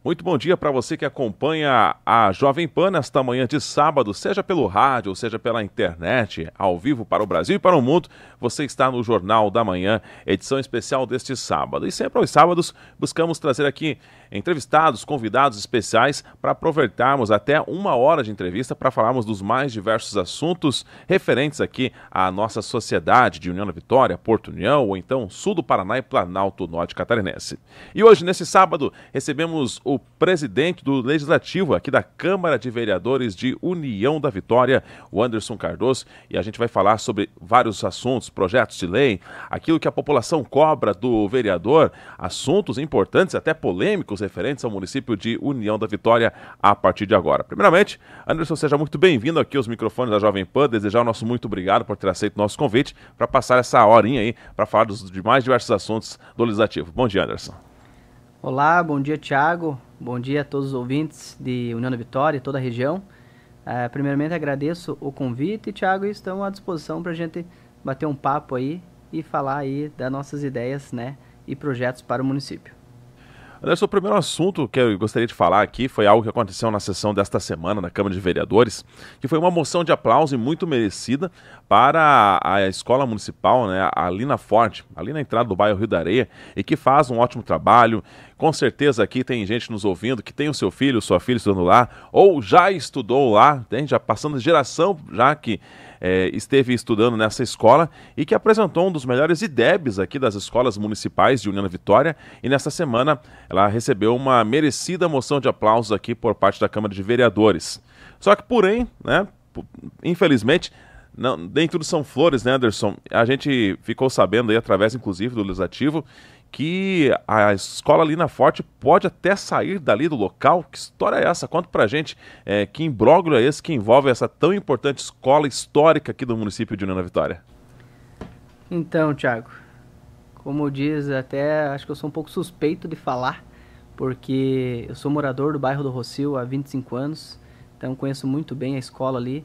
Muito bom dia para você que acompanha a Jovem Pan nesta manhã de sábado, seja pelo rádio, seja pela internet, ao vivo para o Brasil e para o mundo. Você está no Jornal da Manhã, edição especial deste sábado. E sempre aos sábados buscamos trazer aqui entrevistados, convidados especiais para aproveitarmos até 1 hora de entrevista para falarmos dos mais diversos assuntos referentes aqui à nossa sociedade de União da Vitória, Porto União ou então Sul do Paraná e Planalto Norte Catarinense. E hoje, nesse sábado, recebemos o presidente do Legislativo aqui da Câmara de Vereadores de União da Vitória, o Anderson Cardoso, e a gente vai falar sobre vários assuntos, projetos de lei, aquilo que a população cobra do vereador, assuntos importantes, até polêmicos, referentes ao município de União da Vitória a partir de agora. Primeiramente, Anderson, seja muito bem-vindo aqui aos microfones da Jovem Pan, desejar o nosso muito obrigado por ter aceito o nosso convite para passar essa horinha aí para falar dos demais diversos assuntos do Legislativo. Bom dia, Anderson. Olá, bom dia, Thiago. Bom dia a todos os ouvintes de União da Vitória e toda a região. Primeiramente, agradeço o convite, Thiago, e estamos à disposição para a gente bater um papo aí e falar aí das nossas ideias, né, e projetos para o município. Anderson, o primeiro assunto que eu gostaria de falar aqui foi algo que aconteceu na sessão desta semana na Câmara de Vereadores, que foi uma moção de aplauso e muito merecida para a Escola Municipal, né, a Lina Forte, ali na entrada do bairro Rio da Areia, e que faz um ótimo trabalho. Com certeza aqui tem gente nos ouvindo que tem o seu filho, sua filha estudando lá, ou já estudou lá, já passando de geração, já que esteve estudando nessa escola e que apresentou um dos melhores IDEBs aqui das escolas municipais de União da Vitória, e nessa semana ela recebeu uma merecida moção de aplausos aqui por parte da Câmara de Vereadores. Só que, porém, né, infelizmente, não, nem tudo são flores, né, Anderson? A gente ficou sabendo aí, através inclusive do Legislativo, que a escola Lina Forte pode até sair dali do local. Que história é essa? Conta pra gente, que imbróglio é esse que envolve essa tão importante escola histórica aqui do município de União da Vitória? Então, Thiago, como diz, até acho que eu sou um pouco suspeito de falar, porque eu sou morador do bairro do Rossio há 25 anos, então conheço muito bem a escola ali.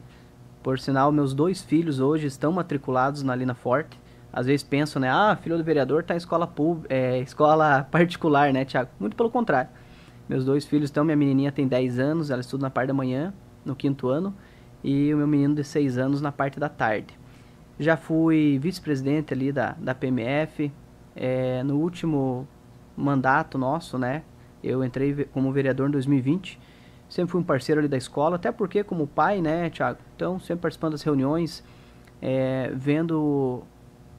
Por sinal, meus 2 filhos hoje estão matriculados na Lina Forte. Às vezes pensam, né, filho do vereador está em escola particular, né, Thiago? Muito pelo contrário. Meus 2 filhos estão, minha menininha tem 10 anos, ela estuda na parte da manhã, no 5º ano, e o meu menino de 6 anos na parte da tarde. Já fui vice-presidente ali da PMF, no último mandato nosso, né, eu entrei como vereador em 2020, sempre fui um parceiro ali da escola, até porque como pai, né, Thiago, então sempre participando das reuniões, vendo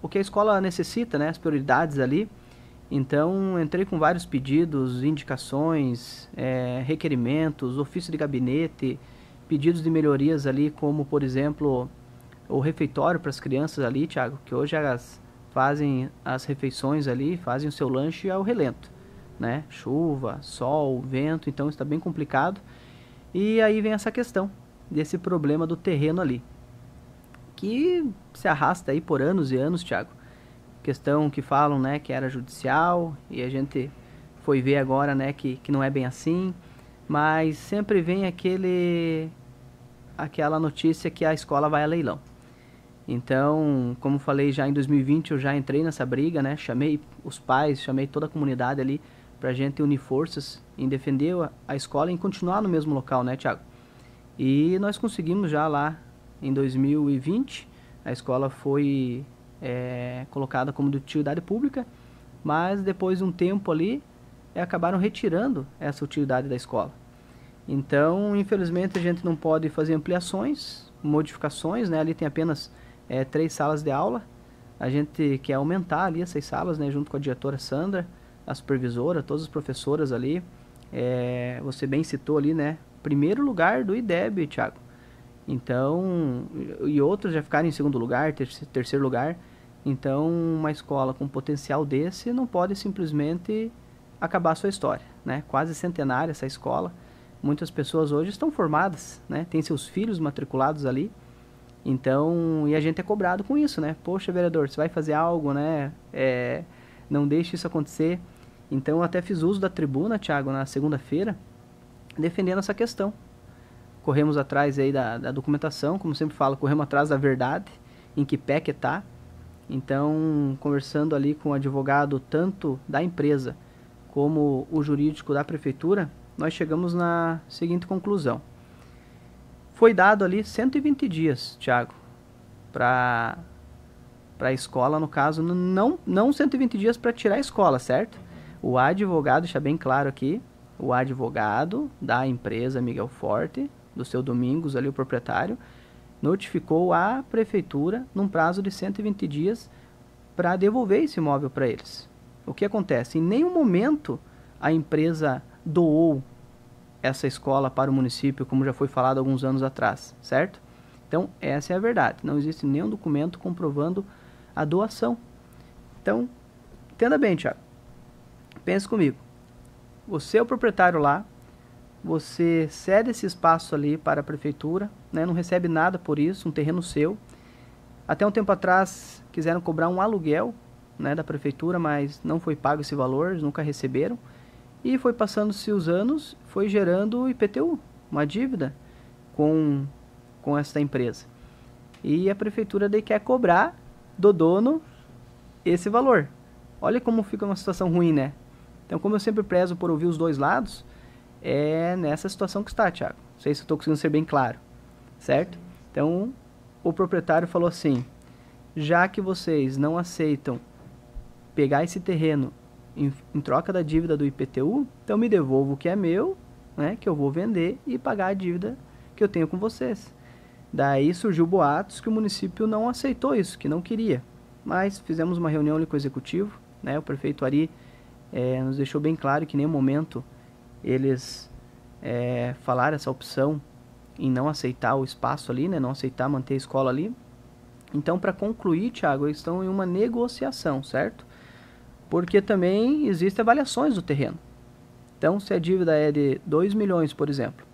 o que a escola necessita, né, as prioridades ali. Então, entrei com vários pedidos, indicações, requerimentos, ofício de gabinete, pedidos de melhorias ali, como, por exemplo, o refeitório para as crianças ali, Thiago, que hoje elas fazem as refeições ali, fazem o seu lanche ao relento, né? Chuva, sol, vento, então está bem complicado. E aí vem essa questão desse problema do terreno ali, que se arrasta aí por anos e anos, Thiago. Questão que falam, né, que era judicial, e a gente foi ver agora, né, que não é bem assim, mas sempre vem aquela notícia que a escola vai a leilão. Então, como falei, já em 2020 eu já entrei nessa briga, né, chamei os pais, chamei toda a comunidade ali pra gente unir forças em defender a escola e em continuar no mesmo local, né, Thiago? E nós conseguimos já lá em 2020, a escola foi colocada como de utilidade pública, mas depois de um tempo ali, acabaram retirando essa utilidade da escola. Então, infelizmente, a gente não pode fazer ampliações, modificações, né? Ali tem apenas 3 salas de aula. A gente quer aumentar ali essas salas, né? Junto com a diretora Sandra, a supervisora, todas as professoras ali. Você bem citou ali, né? Primeiro lugar do IDEB, Thiago. Então, e outros já ficaram em segundo lugar, terceiro lugar. Então, uma escola com potencial desse não pode simplesmente acabar a sua história, né? Quase centenária essa escola. Muitas pessoas hoje estão formadas, né? Tem seus filhos matriculados ali. Então, e a gente é cobrado com isso, né? Poxa, vereador, você vai fazer algo, né? Não deixe isso acontecer. Então, eu até fiz uso da tribuna, Thiago, na segunda-feira, defendendo essa questão. Corremos atrás aí da documentação, como sempre falo, corremos atrás da verdade, em que pé que está. Então, conversando ali com o advogado tanto da empresa como o jurídico da prefeitura, nós chegamos na seguinte conclusão. Foi dado ali 120 dias, Thiago, para a escola, no caso, não 120 dias para tirar a escola, certo? O advogado, deixa bem claro aqui, o advogado da empresa Miguel Forte, do seu Domingos ali, o proprietário, notificou a prefeitura num prazo de 120 dias para devolver esse imóvel para eles. O que acontece? Em nenhum momento a empresa doou essa escola para o município, como já foi falado alguns anos atrás, certo? Então, essa é a verdade. Não existe nenhum documento comprovando a doação. Então, entenda bem, Thiago. Pense comigo. Você é o proprietário lá, você cede esse espaço ali para a prefeitura, né? Não recebe nada por isso, um terreno seu. Até um tempo atrás, quiseram cobrar um aluguel, né, da prefeitura, mas não foi pago esse valor, eles nunca receberam. E foi passando-se os anos, foi gerando IPTU, uma dívida com essa empresa. E a prefeitura daí quer cobrar do dono esse valor. Olha como fica uma situação ruim, né? Então, como eu sempre prezo por ouvir os dois lados, é nessa situação que está, Thiago. Não sei se eu estou conseguindo ser bem claro, certo? Então, o proprietário falou assim, já que vocês não aceitam pegar esse terreno em troca da dívida do IPTU, então me devolvo o que é meu, né, que eu vou vender e pagar a dívida que eu tenho com vocês. Daí surgiu boatos que o município não aceitou isso, que não queria. Mas fizemos uma reunião ali com o executivo, né, o prefeito Ari nos deixou bem claro que em nenhum momento eles falaram essa opção em não aceitar o espaço ali, né, não aceitar manter a escola ali. Então, para concluir, Thiago, eles estão em uma negociação, certo? Porque também existem avaliações do terreno. Então, se a dívida é de 2 milhões, por exemplo,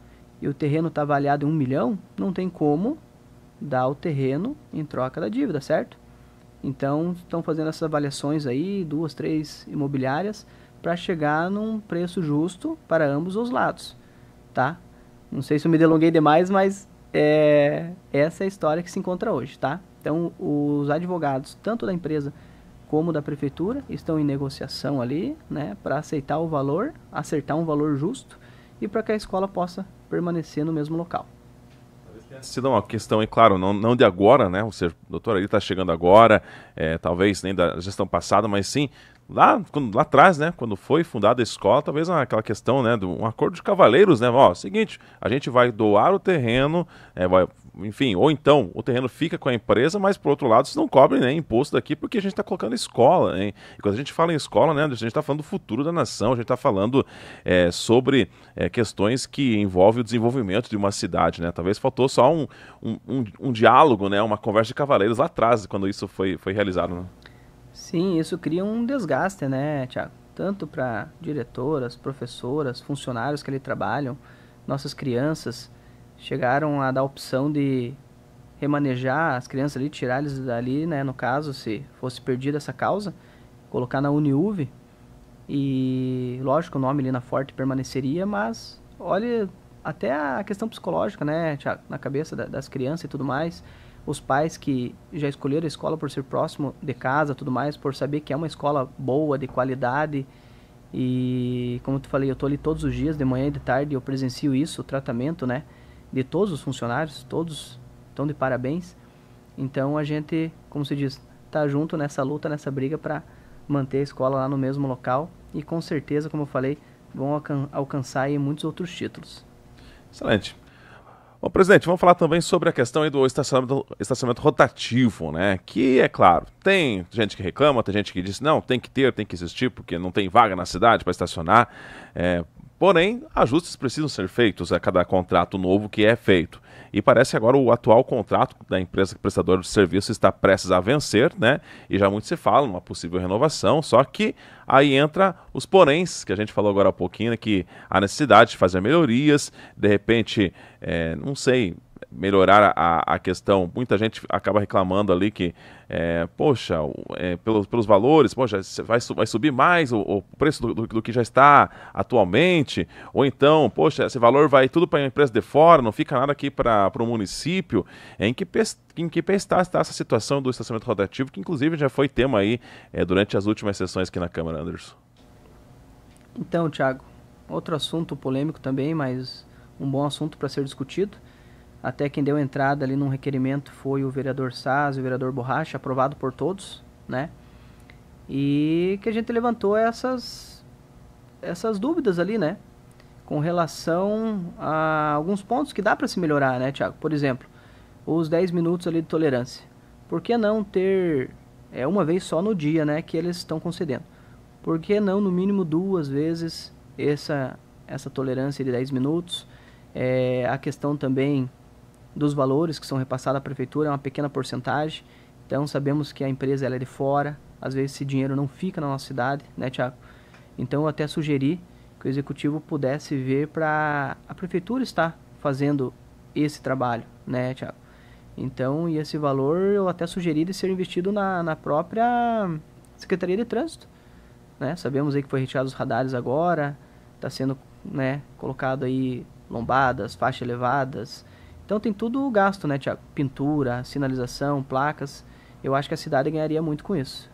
e o terreno está avaliado em 1 milhão, não tem como dar o terreno em troca da dívida, certo? Então, estão fazendo essas avaliações aí, 2, 3 imobiliárias, para chegar num preço justo para ambos os lados, tá? Não sei se eu me delonguei demais, mas essa é a história que se encontra hoje, tá? Então, os advogados, tanto da empresa como da prefeitura, estão em negociação ali, né, para aceitar o valor, acertar um valor justo e para que a escola possa permanecer no mesmo local. Se dá uma questão, é claro, não de agora, né? O doutor ali está chegando agora, talvez nem da gestão passada, mas sim lá atrás, né? Quando foi fundada a escola, talvez aquela questão, né? De um acordo de cavaleiros, né? Ó, seguinte, a gente vai doar o terreno, enfim, ou então o terreno fica com a empresa, mas por outro lado, vocês não cobrem, né, imposto daqui porque a gente está colocando escola, hein? E quando a gente fala em escola, né? A gente está falando do futuro da nação, a gente está falando sobre questões que envolvem o desenvolvimento de uma cidade, né? Talvez faltou só um diálogo, né? Uma conversa de cavaleiros lá atrás, quando isso foi realizado, né? Sim, isso cria um desgaste, né, Thiago? Tanto para diretoras, professoras, funcionários que ali trabalham, nossas crianças chegaram a dar a opção de remanejar as crianças ali, tirar eles dali, né, no caso, se fosse perdida essa causa, colocar na Uniuv e, lógico, o nome ali na Forte permaneceria, mas olha até a questão psicológica, né, Thiago, na cabeça das crianças e tudo mais. Os pais que já escolheram a escola por ser próximo de casa, tudo mais, por saber que é uma escola boa, de qualidade. E, como eu falei, eu estou ali todos os dias, de manhã e de tarde, eu presencio isso, o tratamento, né, de todos os funcionários, todos estão de parabéns. Então, a gente, como se diz, tá junto nessa luta, nessa briga para manter a escola lá no mesmo local. E, com certeza, como eu falei, vão alcançar aí muitos outros títulos. Excelente. Bom, presidente, vamos falar também sobre a questão aí do estacionamento rotativo, né? Que, é claro, tem gente que reclama, tem gente que diz, não, tem que existir, porque não tem vaga na cidade para estacionar. Porém, ajustes precisam ser feitos a cada contrato novo que é feito. E parece que agora o atual contrato da empresa prestadora de serviço está prestes a vencer, né? E já muito se fala numa possível renovação, só que aí entra os poréns, que a gente falou agora há pouquinho, né, que há necessidade de fazer melhorias, de repente, não sei, melhorar a questão. Muita gente acaba reclamando ali que, poxa, pelos valores, poxa, vai subir mais o preço do que já está atualmente, ou então, poxa, esse valor vai tudo para a empresa de fora, não fica nada aqui para o município. Em que pé está essa situação do estacionamento rotativo, que inclusive já foi tema aí durante as últimas sessões aqui na Câmara, Anderson? Então, Thiago, outro assunto polêmico também, mas um bom assunto para ser discutido. Até quem deu entrada ali num requerimento foi o vereador Saz e o vereador Borracha, aprovado por todos, né? E que a gente levantou essas dúvidas ali, né? Com relação a alguns pontos que dá para se melhorar, né, Thiago? Por exemplo, os 10 minutos ali de tolerância. Por que não ter uma vez só no dia, né, que eles estão concedendo? Por que não, no mínimo, 2 vezes essa tolerância de 10 minutos? A questão também dos valores que são repassados à prefeitura é uma pequena porcentagem. Então, sabemos que a empresa ela é de fora. Às vezes, esse dinheiro não fica na nossa cidade, né, Thiago? Então, eu até sugeri que o executivo pudesse ver para a prefeitura estar fazendo esse trabalho, né, Thiago? Então, e esse valor eu até sugeri de ser investido na própria Secretaria de Trânsito, né? Sabemos aí que foi retirado os radares agora, está sendo, né, colocado aí lombadas, faixas elevadas. Então tem tudo gasto, né, Thiago? Pintura, sinalização, placas. Eu acho que a cidade ganharia muito com isso.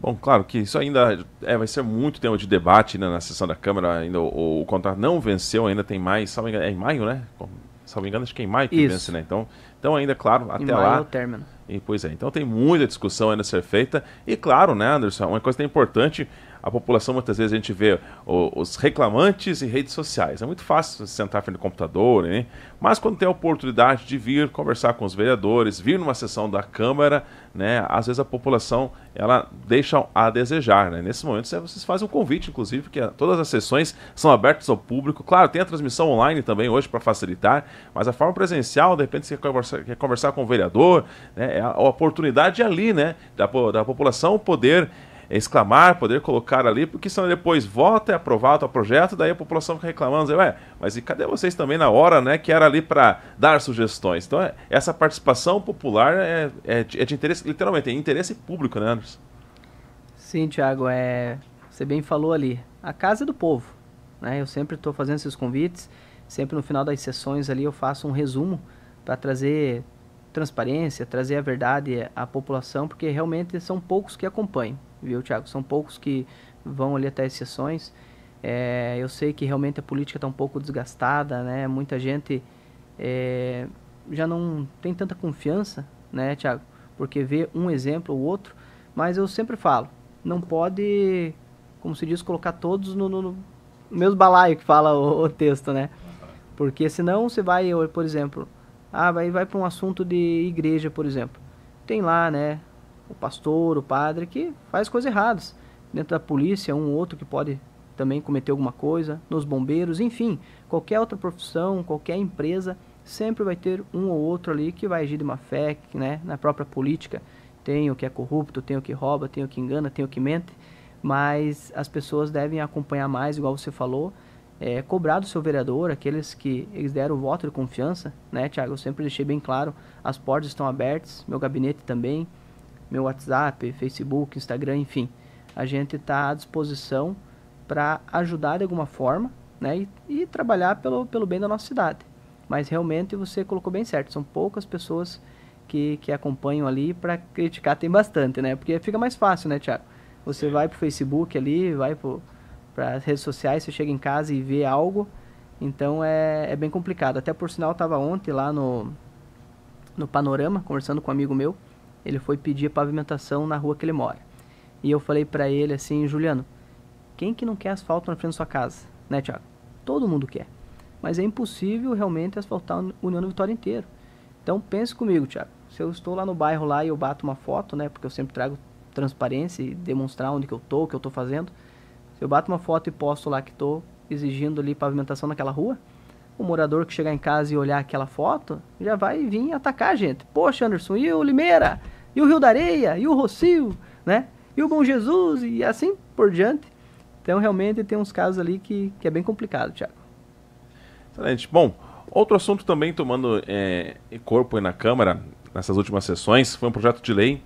Bom, claro que isso ainda vai ser muito tema de debate, né, na sessão da Câmara. Ainda o contrato não venceu, ainda tem mais, salvo engano, é em maio, né? Salvo engano, acho que é em maio que vence, né? Então ainda, claro, até lá. Em maio é o término. E, pois é, então tem muita discussão ainda a ser feita. E claro, né, Anderson, uma coisa que é importante, a população, muitas vezes a gente vê os reclamantes em redes sociais. É muito fácil se sentar frente ao computador, né? Mas quando tem a oportunidade de vir conversar com os vereadores, vir numa sessão da Câmara, né, às vezes a população ela deixa a desejar, né? Nesse momento vocês fazem um convite, inclusive, que todas as sessões são abertas ao público. Claro, tem a transmissão online também hoje para facilitar, mas a forma presencial, de repente você quer conversar com o vereador, né, é a oportunidade ali, né, da população poder exclamar, poder colocar ali, porque senão depois vota, é aprovado o projeto, daí a população fica reclamando, diz, mas e cadê vocês também na hora, né, que era ali para dar sugestões? Então, essa participação popular é de interesse, literalmente, é interesse público, né, Anderson? Sim, Thiago, você bem falou ali, a casa é do povo, né, eu sempre estou fazendo esses convites, sempre no final das sessões ali eu faço um resumo para trazer transparência, trazer a verdade à população, porque realmente são poucos que acompanham, viu, Thiago? São poucos que vão ali até as sessões. Eu sei que realmente a política está um pouco desgastada, né? Muita gente já não tem tanta confiança, né, Thiago? Porque vê um exemplo ou outro, mas eu sempre falo, não pode, como se diz, colocar todos no mesmo balaio que fala o texto, né? Porque senão você vai, por exemplo, vai para um assunto de igreja, por exemplo. Tem lá, né, o pastor, o padre, que faz coisas erradas. Dentro da polícia, um ou outro que pode também cometer alguma coisa. Nos bombeiros, enfim. Qualquer outra profissão, qualquer empresa, sempre vai ter um ou outro ali que vai agir de má fé, né, na própria política. Tem o que é corrupto, tem o que rouba, tem o que engana, tem o que mente. Mas as pessoas devem acompanhar mais, igual você falou, cobrar do seu vereador, aqueles que eles deram o voto de confiança, né, Thiago? Eu sempre deixei bem claro, as portas estão abertas, meu gabinete também, meu WhatsApp, Facebook, Instagram, enfim. A gente está à disposição para ajudar de alguma forma, né, e trabalhar pelo bem da nossa cidade. Mas realmente você colocou bem certo, são poucas pessoas que acompanham ali. Para criticar tem bastante, né, porque fica mais fácil, né, Thiago? Você vai pro Facebook ali, vai para as redes sociais, você chega em casa e vê algo, então é bem complicado. Até por sinal, eu estava ontem lá no Panorama, conversando com um amigo meu, ele foi pedir pavimentação na rua que ele mora. E eu falei para ele assim, Juliano, quem que não quer asfalto na frente da sua casa, né, Thiago? Todo mundo quer, mas é impossível realmente asfaltar o União da Vitória inteiro. Então pense comigo, Thiago, se eu estou lá no bairro lá e eu bato uma foto, né, porque eu sempre trago transparência e demonstrar onde que eu tô, o que eu tô fazendo. Se eu bato uma foto e posto lá que estou exigindo ali pavimentação naquela rua, o morador que chegar em casa e olhar aquela foto, já vai vir atacar a gente. Poxa, Anderson, e o Limeira? E o Rio da Areia? E o Rocio? Né? E o Bom Jesus? E assim por diante. Então, realmente, tem uns casos ali que é bem complicado, Thiago. Excelente. Bom, outro assunto também tomando corpo aí na Câmara, nessas últimas sessões, foi um projeto de lei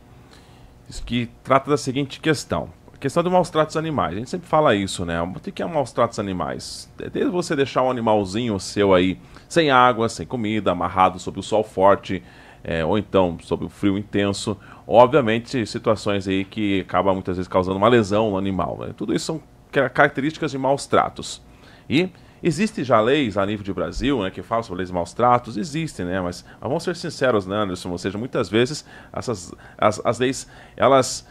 que trata da seguinte questão. A questão de maus tratos animais. A gente sempre fala isso, né? O que é maus tratos animais? Desde você deixar um animalzinho seu aí sem água, sem comida, amarrado sob o sol forte, ou então sob o frio intenso. Obviamente, situações aí que acabam muitas vezes causando uma lesão no animal, né? Tudo isso são características de maus tratos. E existem já leis a nível de Brasil, né, que falam sobre leis de maus tratos? Existem, né, mas vamos ser sinceros, né, Anderson? Ou seja, muitas vezes as leis, elas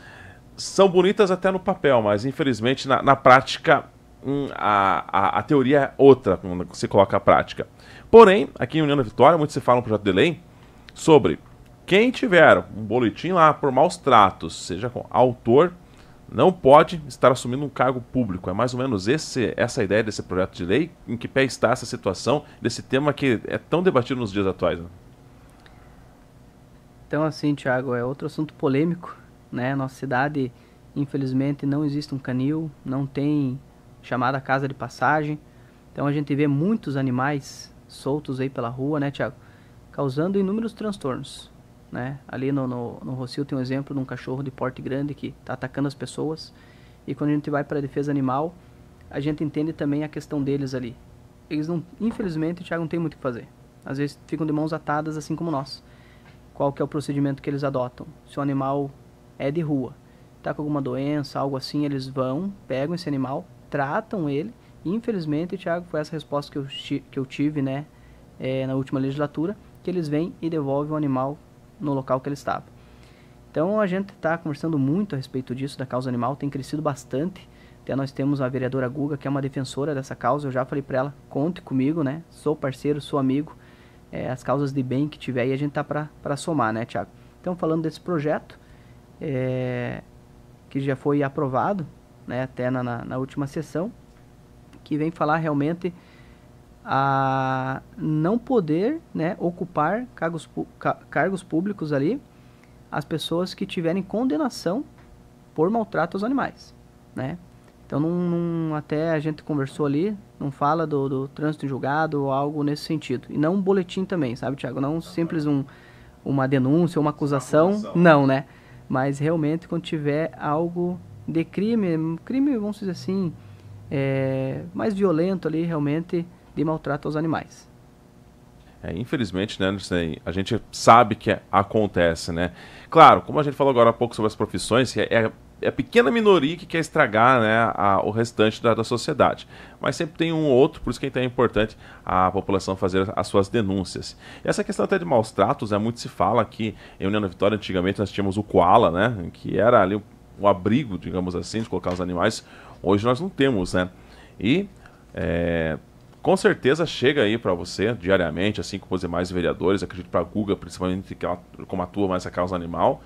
são bonitas até no papel, mas infelizmente na prática a teoria é outra quando se coloca a prática. Porém, aqui em União da Vitória, muito se fala um projeto de lei sobre quem tiver um boletim lá por maus tratos, seja com autor, não pode estar assumindo um cargo público. É mais ou menos essa ideia desse projeto de lei, em que pé está essa situação, desse tema que é tão debatido nos dias atuais, né? Então, assim, Thiago, é outro assunto polêmico, né? Nossa cidade, infelizmente, não existe um canil, não tem chamada casa de passagem. Então, a gente vê muitos animais soltos aí pela rua, né, Thiago? Causando inúmeros transtornos, né? Ali no Rossio tem um exemplo de um cachorro de porte grande que está atacando as pessoas. E quando a gente vai para a defesa animal, a gente entende também a questão deles ali. Eles não, infelizmente, Thiago, não tem muito o que fazer. Às vezes ficam de mãos atadas, assim como nós. Qual que é o procedimento que eles adotam? Se o animal é de rua, está com alguma doença, algo assim, eles vão, pegam esse animal, tratam ele. E, infelizmente, Thiago, foi essa resposta que eu tive, né, na última legislatura, que eles vêm e devolvem o animal no local que ele estava. Então a gente está conversando muito a respeito disso, da causa animal, tem crescido bastante. Até nós temos a vereadora Guga, que é uma defensora dessa causa. Eu já falei para ela, conte comigo, né? Sou parceiro, sou amigo. As causas de bem que tiver aí, a gente tá para somar, né, Thiago? Então, falando desse projeto, que já foi aprovado, né, até na última sessão, que vem falar realmente a não poder, né, ocupar cargos públicos ali as pessoas que tiverem condenação por maltrato aos animais, né? Então até a gente conversou ali, não fala do trânsito em julgado ou algo nesse sentido. E não um boletim também, sabe, Thiago? Não simples uma denúncia, uma acusação, não, né? Mas realmente quando tiver algo de crime, vamos dizer assim, mais violento ali, realmente, de maltrato aos animais. Infelizmente, né, a gente sabe que acontece, né? Claro, como a gente falou agora há pouco sobre as profissões, é a pequena minoria que quer estragar, né, o restante da sociedade. Mas sempre tem um ou outro, por isso que é importante a população fazer as suas denúncias. E essa questão até de maus tratos, né, muito se fala aqui em União da Vitória, antigamente nós tínhamos o Koala, né, que era ali o abrigo, digamos assim, de colocar os animais. Hoje nós não temos, né? E com certeza chega aí para você diariamente, assim como os demais vereadores, acredito para a Guga, principalmente, que ela, como atua mais a causa animal,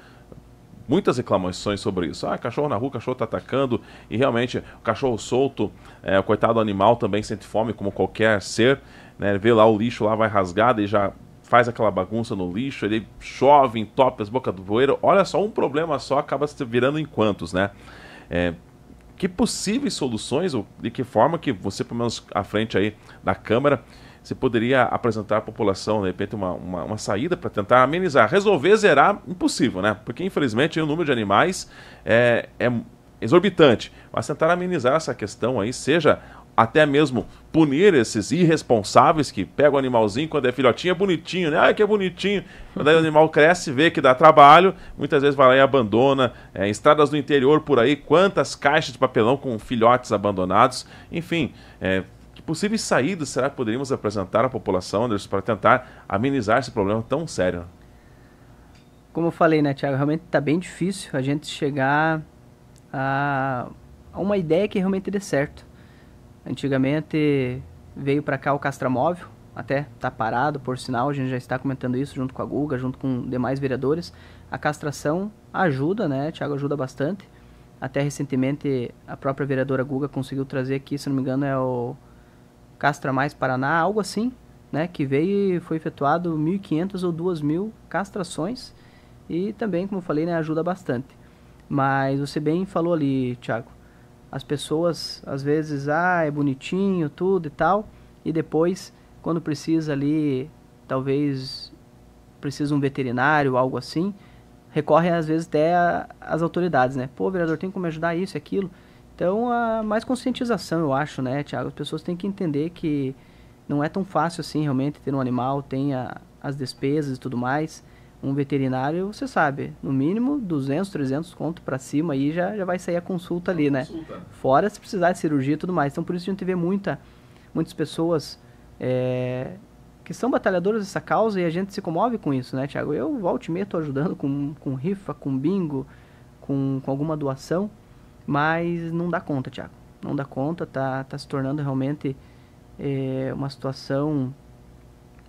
muitas reclamações sobre isso. Cachorro na rua, cachorro está atacando, e realmente o cachorro solto, o coitado do animal também sente fome como qualquer ser, né? Vê lá o lixo, lá vai rasgado e já faz aquela bagunça no lixo, ele chove, entope as bocas do bueiro. Olha só, um problema só acaba se virando em quantos, né? Que possíveis soluções, ou de que forma que você, pelo menos à frente aí da Câmara, você poderia apresentar à população, de repente, uma saída para tentar amenizar, resolver, zerar, impossível, né? Porque, infelizmente, o número de animais é exorbitante. Mas tentar amenizar essa questão aí, seja até mesmo punir esses irresponsáveis que pegam o animalzinho quando é filhotinho, é bonitinho, né? Que é bonitinho. Quando aí o animal cresce, vê que dá trabalho, muitas vezes vai lá e abandona. Estradas do interior por aí, quantas caixas de papelão com filhotes abandonados. Enfim, que possíveis saídas será que poderíamos apresentar à população, Anderson, para tentar amenizar esse problema tão sério? Como eu falei, né, Thiago, realmente está bem difícil a gente chegar a uma ideia que realmente dê certo. Antigamente veio para cá o castramóvel, até está parado, por sinal, a gente já está comentando isso junto com a Guga, junto com demais vereadores. A castração ajuda, né, Thiago, ajuda bastante. Até recentemente a própria vereadora Guga conseguiu trazer aqui, se não me engano, é o Castra Mais Paraná, algo assim, né, que veio e foi efetuado 1.500 ou 2.000 castrações e também, como eu falei, né, ajuda bastante. Mas você bem falou ali, Thiago, as pessoas às vezes, é bonitinho, tudo e tal, e depois, quando precisa ali, talvez precisa um veterinário, algo assim, recorrem às vezes até às autoridades, né? Pô, vereador, tem como me ajudar isso e aquilo. Então, mais conscientização, eu acho, né, Thiago? As pessoas têm que entender que não é tão fácil assim, realmente, ter um animal, tem as despesas e tudo mais, um veterinário, você sabe, no mínimo 200, 300 conto para cima aí já vai sair a consulta ali, né? Fora se precisar de cirurgia e tudo mais. Então por isso a gente vê muitas pessoas que são batalhadoras dessa causa e a gente se comove com isso, né, Thiago? Eu volto e meia tô ajudando com rifa, com bingo, com alguma doação, mas não dá conta, Thiago. Não dá conta, tá se tornando realmente uma situação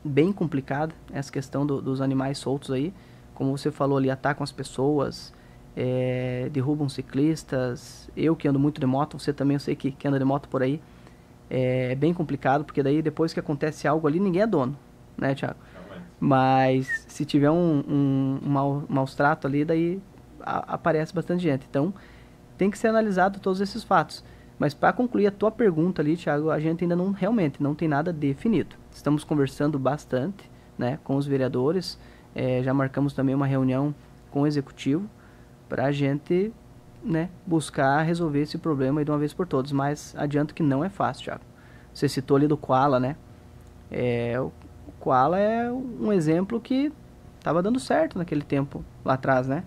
bem complicada, essa questão dos animais soltos aí. Como você falou ali, atacam as pessoas, derrubam ciclistas. Eu que ando muito de moto, você também, eu sei que anda de moto por aí. É bem complicado, porque daí depois que acontece algo ali, ninguém é dono, né, Thiago? Mas se tiver um maus trato ali, daí aparece bastante gente. Então, tem que ser analisado todos esses fatos. Mas para concluir a tua pergunta ali, Thiago, a gente ainda realmente não tem nada definido. Estamos conversando bastante, né, com os vereadores, já marcamos também uma reunião com o executivo para a gente, né, buscar resolver esse problema aí de uma vez por todas. Mas adianto que não é fácil, Thiago. Você citou ali do Koala, né? O Koala é um exemplo que estava dando certo naquele tempo lá atrás, né?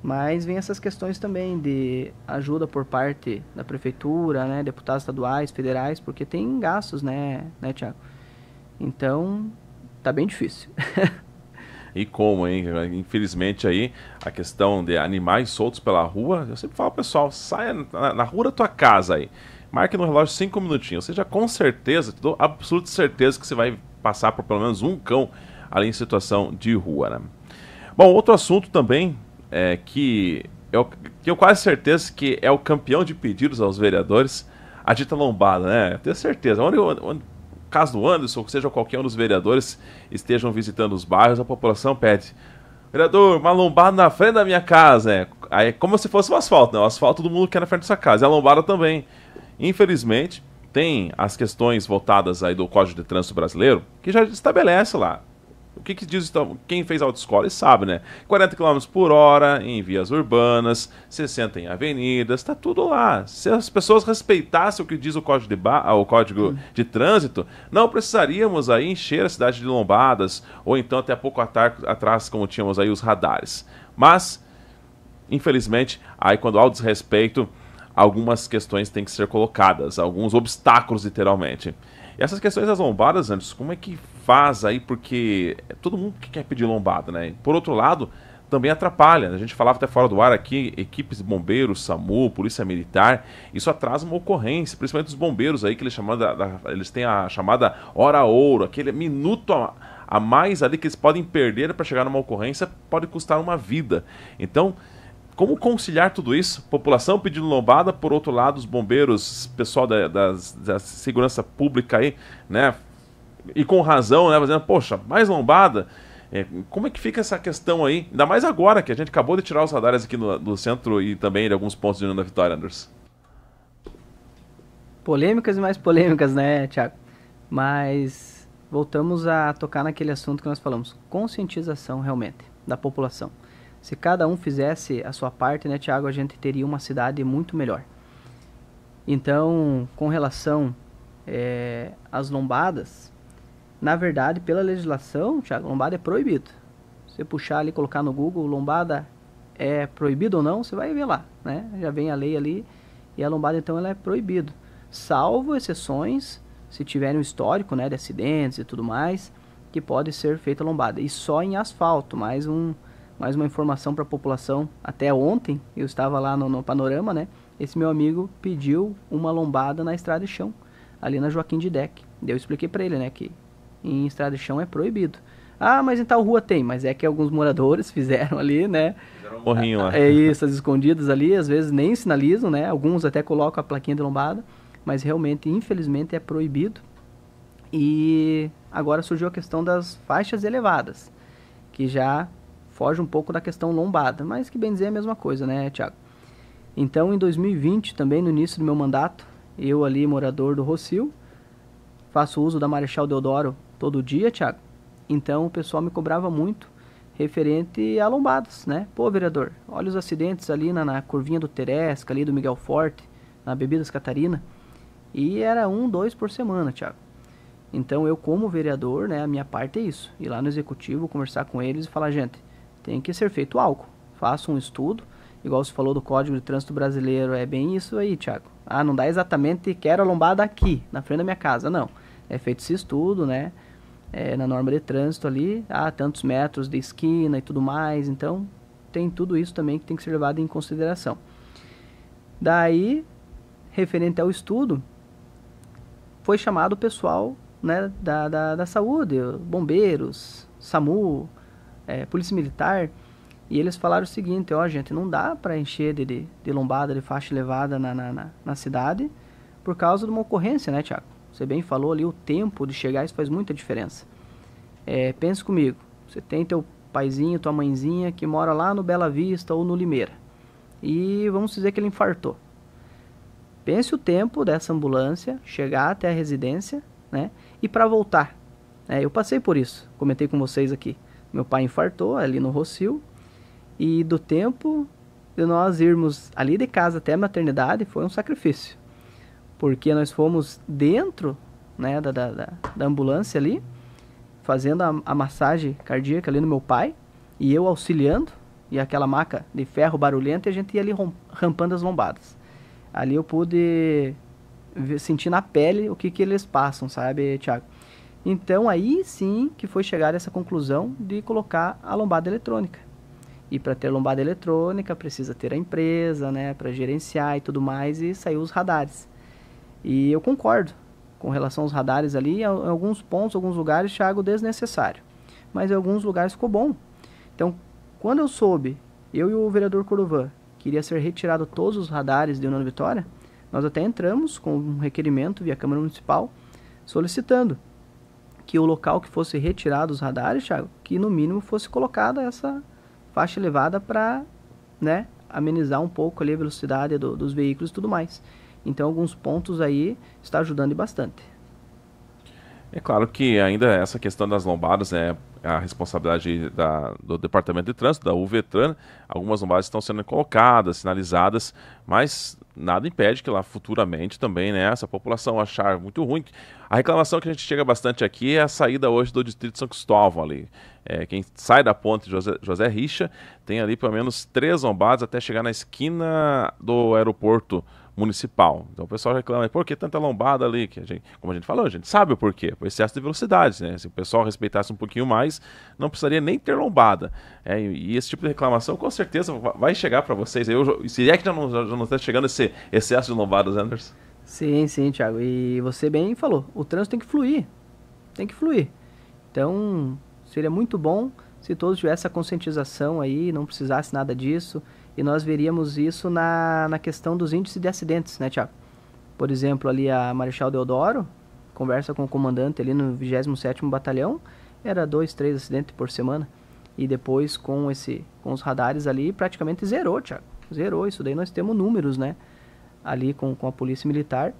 Mas vem essas questões também de ajuda por parte da prefeitura, né, deputados estaduais, federais, porque tem gastos, né, Thiago? Então, tá bem difícil. E como, hein? Infelizmente aí, a questão de animais soltos pela rua, eu sempre falo, pessoal, saia na rua da tua casa aí, marque no relógio 5 minutinhos, ou seja, com certeza, te dou absoluta certeza que você vai passar por pelo menos um cão ali em situação de rua, né? Bom, outro assunto também que eu quase certeza que é o campeão de pedidos aos vereadores, a dita lombada, né? Eu tenho certeza. Onde caso do Anderson, ou seja, qualquer um dos vereadores estejam visitando os bairros, a população pede: vereador, uma lombada na frente da minha casa. Aí é como se fosse o asfalto, né? O asfalto todo mundo quer na frente da sua casa, e a lombada também. Infelizmente, tem as questões voltadas aí do Código de Trânsito Brasileiro, que já estabelece lá. O que diz, então, quem fez autoescola sabe, né? 40 km por hora em vias urbanas, 60 em avenidas, tá tudo lá. Se as pessoas respeitassem o que diz o Código de Trânsito, não precisaríamos aí encher a cidade de lombadas, ou então até pouco atrás, como tínhamos aí os radares. Mas, infelizmente, aí quando há o desrespeito, algumas questões têm que ser colocadas, alguns obstáculos, literalmente. E essas questões das lombadas, Anderson, como é que faz aí? Porque é todo mundo que quer pedir lombada, né? Por outro lado, também atrapalha. A gente falava até fora do ar aqui, equipes de bombeiros, SAMU, Polícia Militar, isso atrasa uma ocorrência, principalmente os bombeiros aí, que eles têm a chamada hora ouro, aquele minuto a mais ali que eles podem perder para chegar numa ocorrência, pode custar uma vida. Então, como conciliar tudo isso? População pedindo lombada, por outro lado, os bombeiros, pessoal da segurança pública aí, né? E com razão, né? Fazendo, poxa, mais lombada? Como é que fica essa questão aí? Ainda mais agora, que a gente acabou de tirar os radares aqui do centro e também de alguns pontos de União da Vitória, Anderson. Polêmicas e mais polêmicas, né, Thiago? Mas voltamos a tocar naquele assunto que nós falamos. Conscientização, realmente, da população. Se cada um fizesse a sua parte, né, Thiago, a gente teria uma cidade muito melhor. Então, com relação às lombadas, na verdade, pela legislação, Thiago, lombada é proibido. Você puxar ali, colocar no Google, lombada é proibido ou não, você vai ver lá, né? Já vem a lei ali, e a lombada, então, ela é proibido. Salvo exceções, se tiver um histórico, né, de acidentes e tudo mais, que pode ser feita lombada. E só em asfalto, mais uma informação para a população. Até ontem, eu estava lá no Panorama, né? Esse meu amigo pediu uma lombada na estrada de chão, ali na Joaquim de Deck. Eu expliquei para ele, né, que em estrada de chão é proibido. Ah, mas em tal rua tem. Mas é que alguns moradores fizeram ali, né? Fizeram um morrinho lá. Essas escondidas ali, às vezes nem sinalizam, né? Alguns até colocam a plaquinha de lombada, mas realmente, infelizmente, é proibido. E agora surgiu a questão das faixas elevadas, que já foge um pouco da questão lombada, mas que bem dizer é a mesma coisa, né, Thiago? Então, em 2020, também no início do meu mandato, eu ali, morador do Rossio, faço uso da Marechal Deodoro todo dia, Thiago. Então, o pessoal me cobrava muito referente a lombadas, né? Pô, vereador, olha os acidentes ali na curvinha do Teresca, ali do Miguel Forte, na Bebidas Catarina. E era 1, 2 por semana, Thiago. Então, eu como vereador, né, a minha parte é isso. Ir lá no executivo, conversar com eles e falar, gente, tem que ser feito algo. Faça um estudo, igual você falou do Código de Trânsito Brasileiro, é bem isso aí, Thiago. Ah, não dá exatamente, quero a lombada aqui, na frente da minha casa, não. É feito esse estudo, né, na norma de trânsito ali, tantos metros de esquina e tudo mais, então tem tudo isso também que tem que ser levado em consideração. Daí, referente ao estudo, foi chamado o pessoal, né, da saúde, bombeiros, SAMU, Polícia Militar, e eles falaram o seguinte: ó, gente, não dá para encher de lombada, de faixa elevada na cidade por causa de uma ocorrência, né, Thiago? Você bem falou ali, o tempo de chegar, isso faz muita diferença. Pense comigo, você tem teu paizinho, tua mãezinha que mora lá no Bela Vista ou no Limeira, e vamos dizer que ele infartou. Pense o tempo dessa ambulância chegar até a residência, né, e para voltar. Eu passei por isso, comentei com vocês aqui. Meu pai infartou ali no Rossio, e do tempo de nós irmos ali de casa até a maternidade foi um sacrifício. Porque nós fomos dentro, né, da ambulância ali, fazendo a massagem cardíaca ali no meu pai, e eu auxiliando, e aquela maca de ferro barulhenta, e a gente ia ali rampando as lombadas. Ali eu pude sentir na pele o que eles passam, sabe, Thiago? Então aí sim que foi chegar a essa conclusão de colocar a lombada eletrônica. E para ter lombada eletrônica precisa ter a empresa, né, para gerenciar e tudo mais, e saiu os radares. E eu concordo com relação aos radares ali, em alguns pontos, alguns lugares, Thiago, desnecessário. Mas em alguns lugares ficou bom. Então, quando eu soube, eu e o vereador Cordovan, que iria ser retirado todos os radares de União da Vitória, nós até entramos com um requerimento via Câmara Municipal, solicitando que o local que fosse retirado os radares, Thiago, que no mínimo fosse colocada essa faixa elevada para, né, amenizar um pouco ali a velocidade dos veículos e tudo mais. Então, alguns pontos aí está ajudando bastante. É claro que ainda essa questão das lombadas é a responsabilidade do Departamento de Trânsito, da UVETRAN. Algumas lombadas estão sendo colocadas, sinalizadas, mas nada impede que lá futuramente também, né, essa população achar muito ruim. A reclamação que a gente chega bastante aqui é a saída hoje do Distrito de São Cristóvão ali. Quem sai da ponte José Richa tem ali pelo menos 3 lombadas até chegar na esquina do aeroporto municipal. Então o pessoal reclama, por que tanta lombada ali? Que como a gente falou, a gente sabe o porquê, por excesso de velocidade, né? Se o pessoal respeitasse um pouquinho mais, não precisaria nem ter lombada. E esse tipo de reclamação com certeza vai chegar para vocês. Se é que já não está chegando esse excesso de lombadas, Anderson? Sim, Thiago. E você bem falou, o trânsito tem que fluir. Tem que fluir. Então, seria muito bom se todos tivessem a conscientização aí, não precisasse nada disso. E nós veríamos isso na questão dos índices de acidentes, né, Thiago? Por exemplo, ali a Marechal Deodoro, conversa com o comandante ali no 27º Batalhão, era 2, 3 acidentes por semana. E depois com os radares ali, praticamente zerou, Thiago. Zerou, isso daí nós temos números, né? Ali com a Polícia Militar.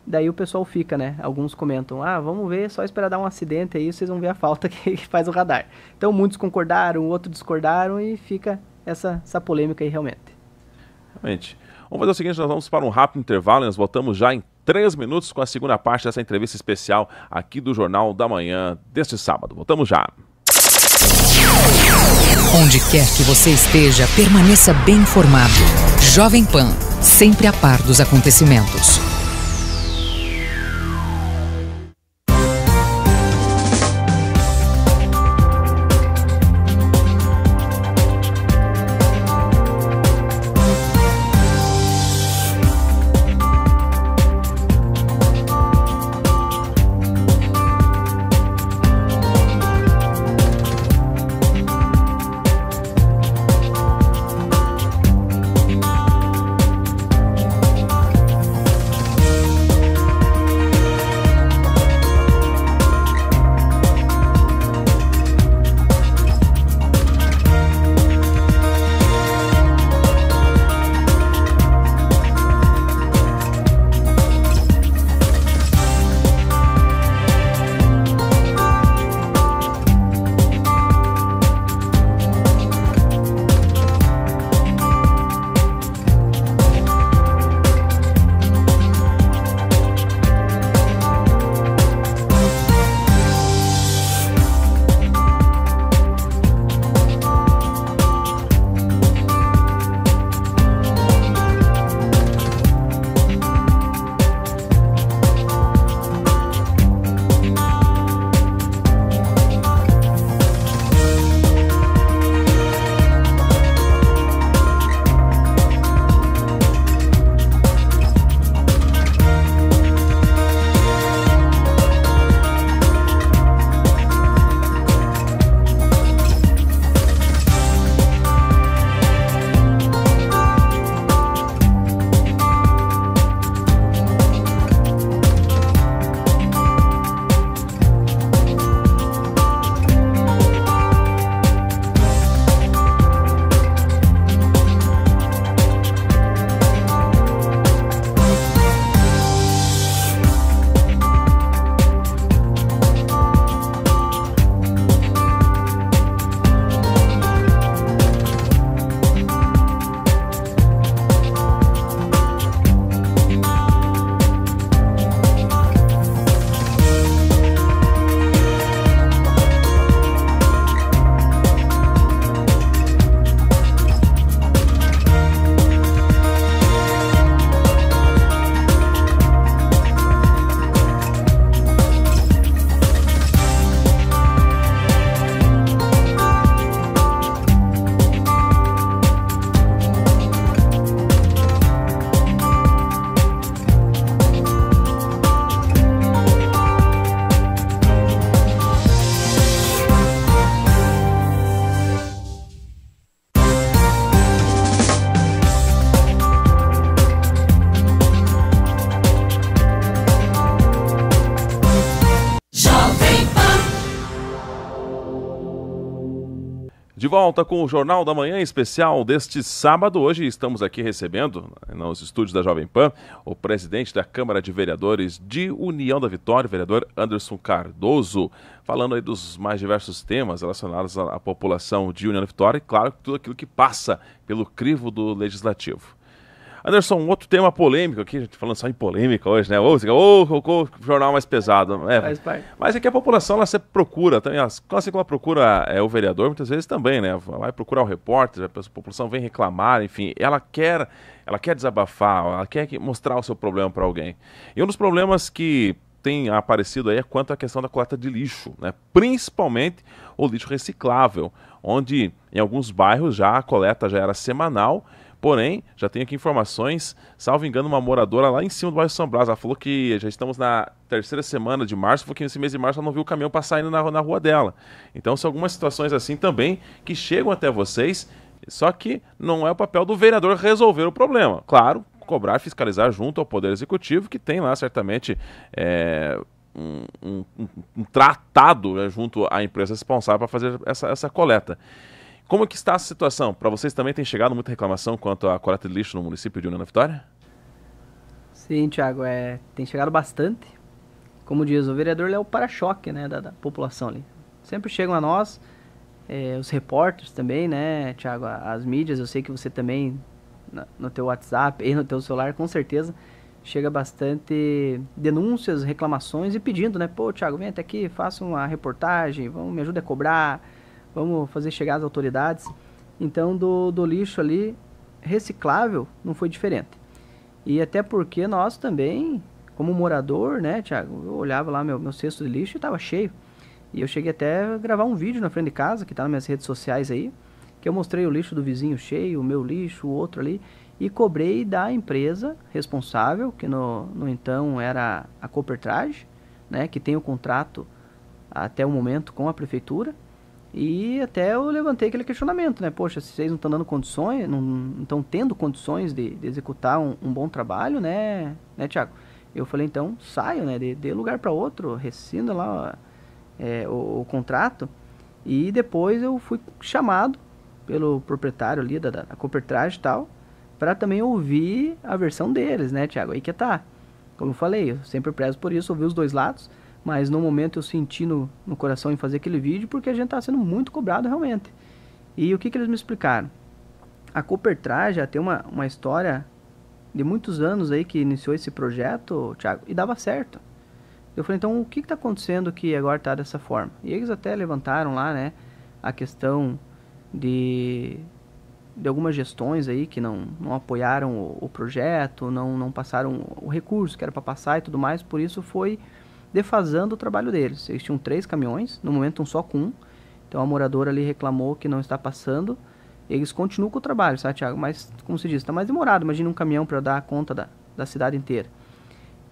Daí o pessoal fica, né? Alguns comentam, vamos ver, só esperar dar um acidente aí, vocês vão ver a falta que faz o radar. Então muitos concordaram, outros discordaram e fica essa polêmica aí realmente. Realmente. Vamos fazer o seguinte, nós vamos para um rápido intervalo e nós voltamos já em 3 minutos com a segunda parte dessa entrevista especial aqui do Jornal da Manhã deste sábado. Voltamos já. Onde quer que você esteja, permaneça bem informado. Jovem Pan, sempre a par dos acontecimentos. De volta com o Jornal da Manhã especial deste sábado. Hoje estamos aqui recebendo, nos estúdios da Jovem Pan, o presidente da Câmara de Vereadores de União da Vitória, o vereador Anderson Cardoso, falando aí dos mais diversos temas relacionados à população de União da Vitória e, claro, tudo aquilo que passa pelo crivo do Legislativo. Anderson, um outro tema polêmico aqui, a gente falando só em polêmica hoje, né? O jornal mais pesado. Mas é que a população, ela sempre procura, também, assim que ela procura o vereador, muitas vezes também, né? Vai procurar o repórter, a população vem reclamar, enfim, ela quer desabafar, ela quer mostrar o seu problema para alguém. E um dos problemas que tem aparecido aí é quanto à questão da coleta de lixo, né? Principalmente o lixo reciclável, onde em alguns bairros já a coleta já era semanal. Porém, já tenho aqui informações, salvo engano, uma moradora lá em cima do bairro São Brás, ela falou que já estamos na terceira semana de março, falou que nesse mês de março ela não viu o caminhão passar indo na rua dela. Então, são algumas situações assim também que chegam até vocês, só que não é o papel do vereador resolver o problema. Claro, cobrar, fiscalizar junto ao Poder Executivo, que tem lá certamente um tratado, né, junto à empresa responsável para fazer essa coleta. Como que está a situação? Para vocês também tem chegado muita reclamação quanto à coleta de lixo no município de União da Vitória? Sim, Thiago, tem chegado bastante. Como diz, o vereador é o para-choque, né, da população ali. Sempre chegam a nós, os repórteres também, né, Thiago, as mídias, eu sei que você também, no teu WhatsApp e no teu celular, com certeza, chega bastante denúncias, reclamações e pedindo, né, pô, Thiago, vem até aqui, faça uma reportagem, me ajude a cobrar, vamos fazer chegar às autoridades. Então, do lixo ali, reciclável, não foi diferente. E até porque nós também, como morador, né, Thiago, eu olhava lá meu cesto de lixo e estava cheio. E eu cheguei até a gravar um vídeo na frente de casa, que está nas minhas redes sociais aí, que eu mostrei o lixo do vizinho cheio, o meu lixo, o outro ali, e cobrei da empresa responsável, que no então era a Copertrage, né, que tem o contrato até o momento com a prefeitura. E até eu levantei aquele questionamento, né? Poxa, se vocês não estão dando condições, não estão tendo condições de executar um bom trabalho, né, Thiago? Eu falei, então, saio, né? Dê lugar para outro, rescinda lá o contrato. E depois eu fui chamado pelo proprietário ali da Copertrage e tal, para também ouvir a versão deles, né, Thiago? Aí que tá. Como eu falei, eu sempre prezo por isso, ouvir os dois lados. Mas no momento eu senti no coração em fazer aquele vídeo porque a gente estava sendo muito cobrado realmente. E o que eles me explicaram? A Copertrage já tem uma história de muitos anos aí que iniciou esse projeto, Thiago, e dava certo. Eu falei, então o que está acontecendo que agora está dessa forma? E eles até levantaram lá, né, a questão de algumas gestões aí que não apoiaram o projeto, não passaram o recurso que era para passar e tudo mais, por isso foi defasando o trabalho deles. Eles tinham 3 caminhões, no momento só com 1. Então a moradora ali reclamou que não está passando. Eles continuam com o trabalho, sabe, Thiago? Mas, como se diz, está mais demorado. Imagina um caminhão para dar conta da cidade inteira.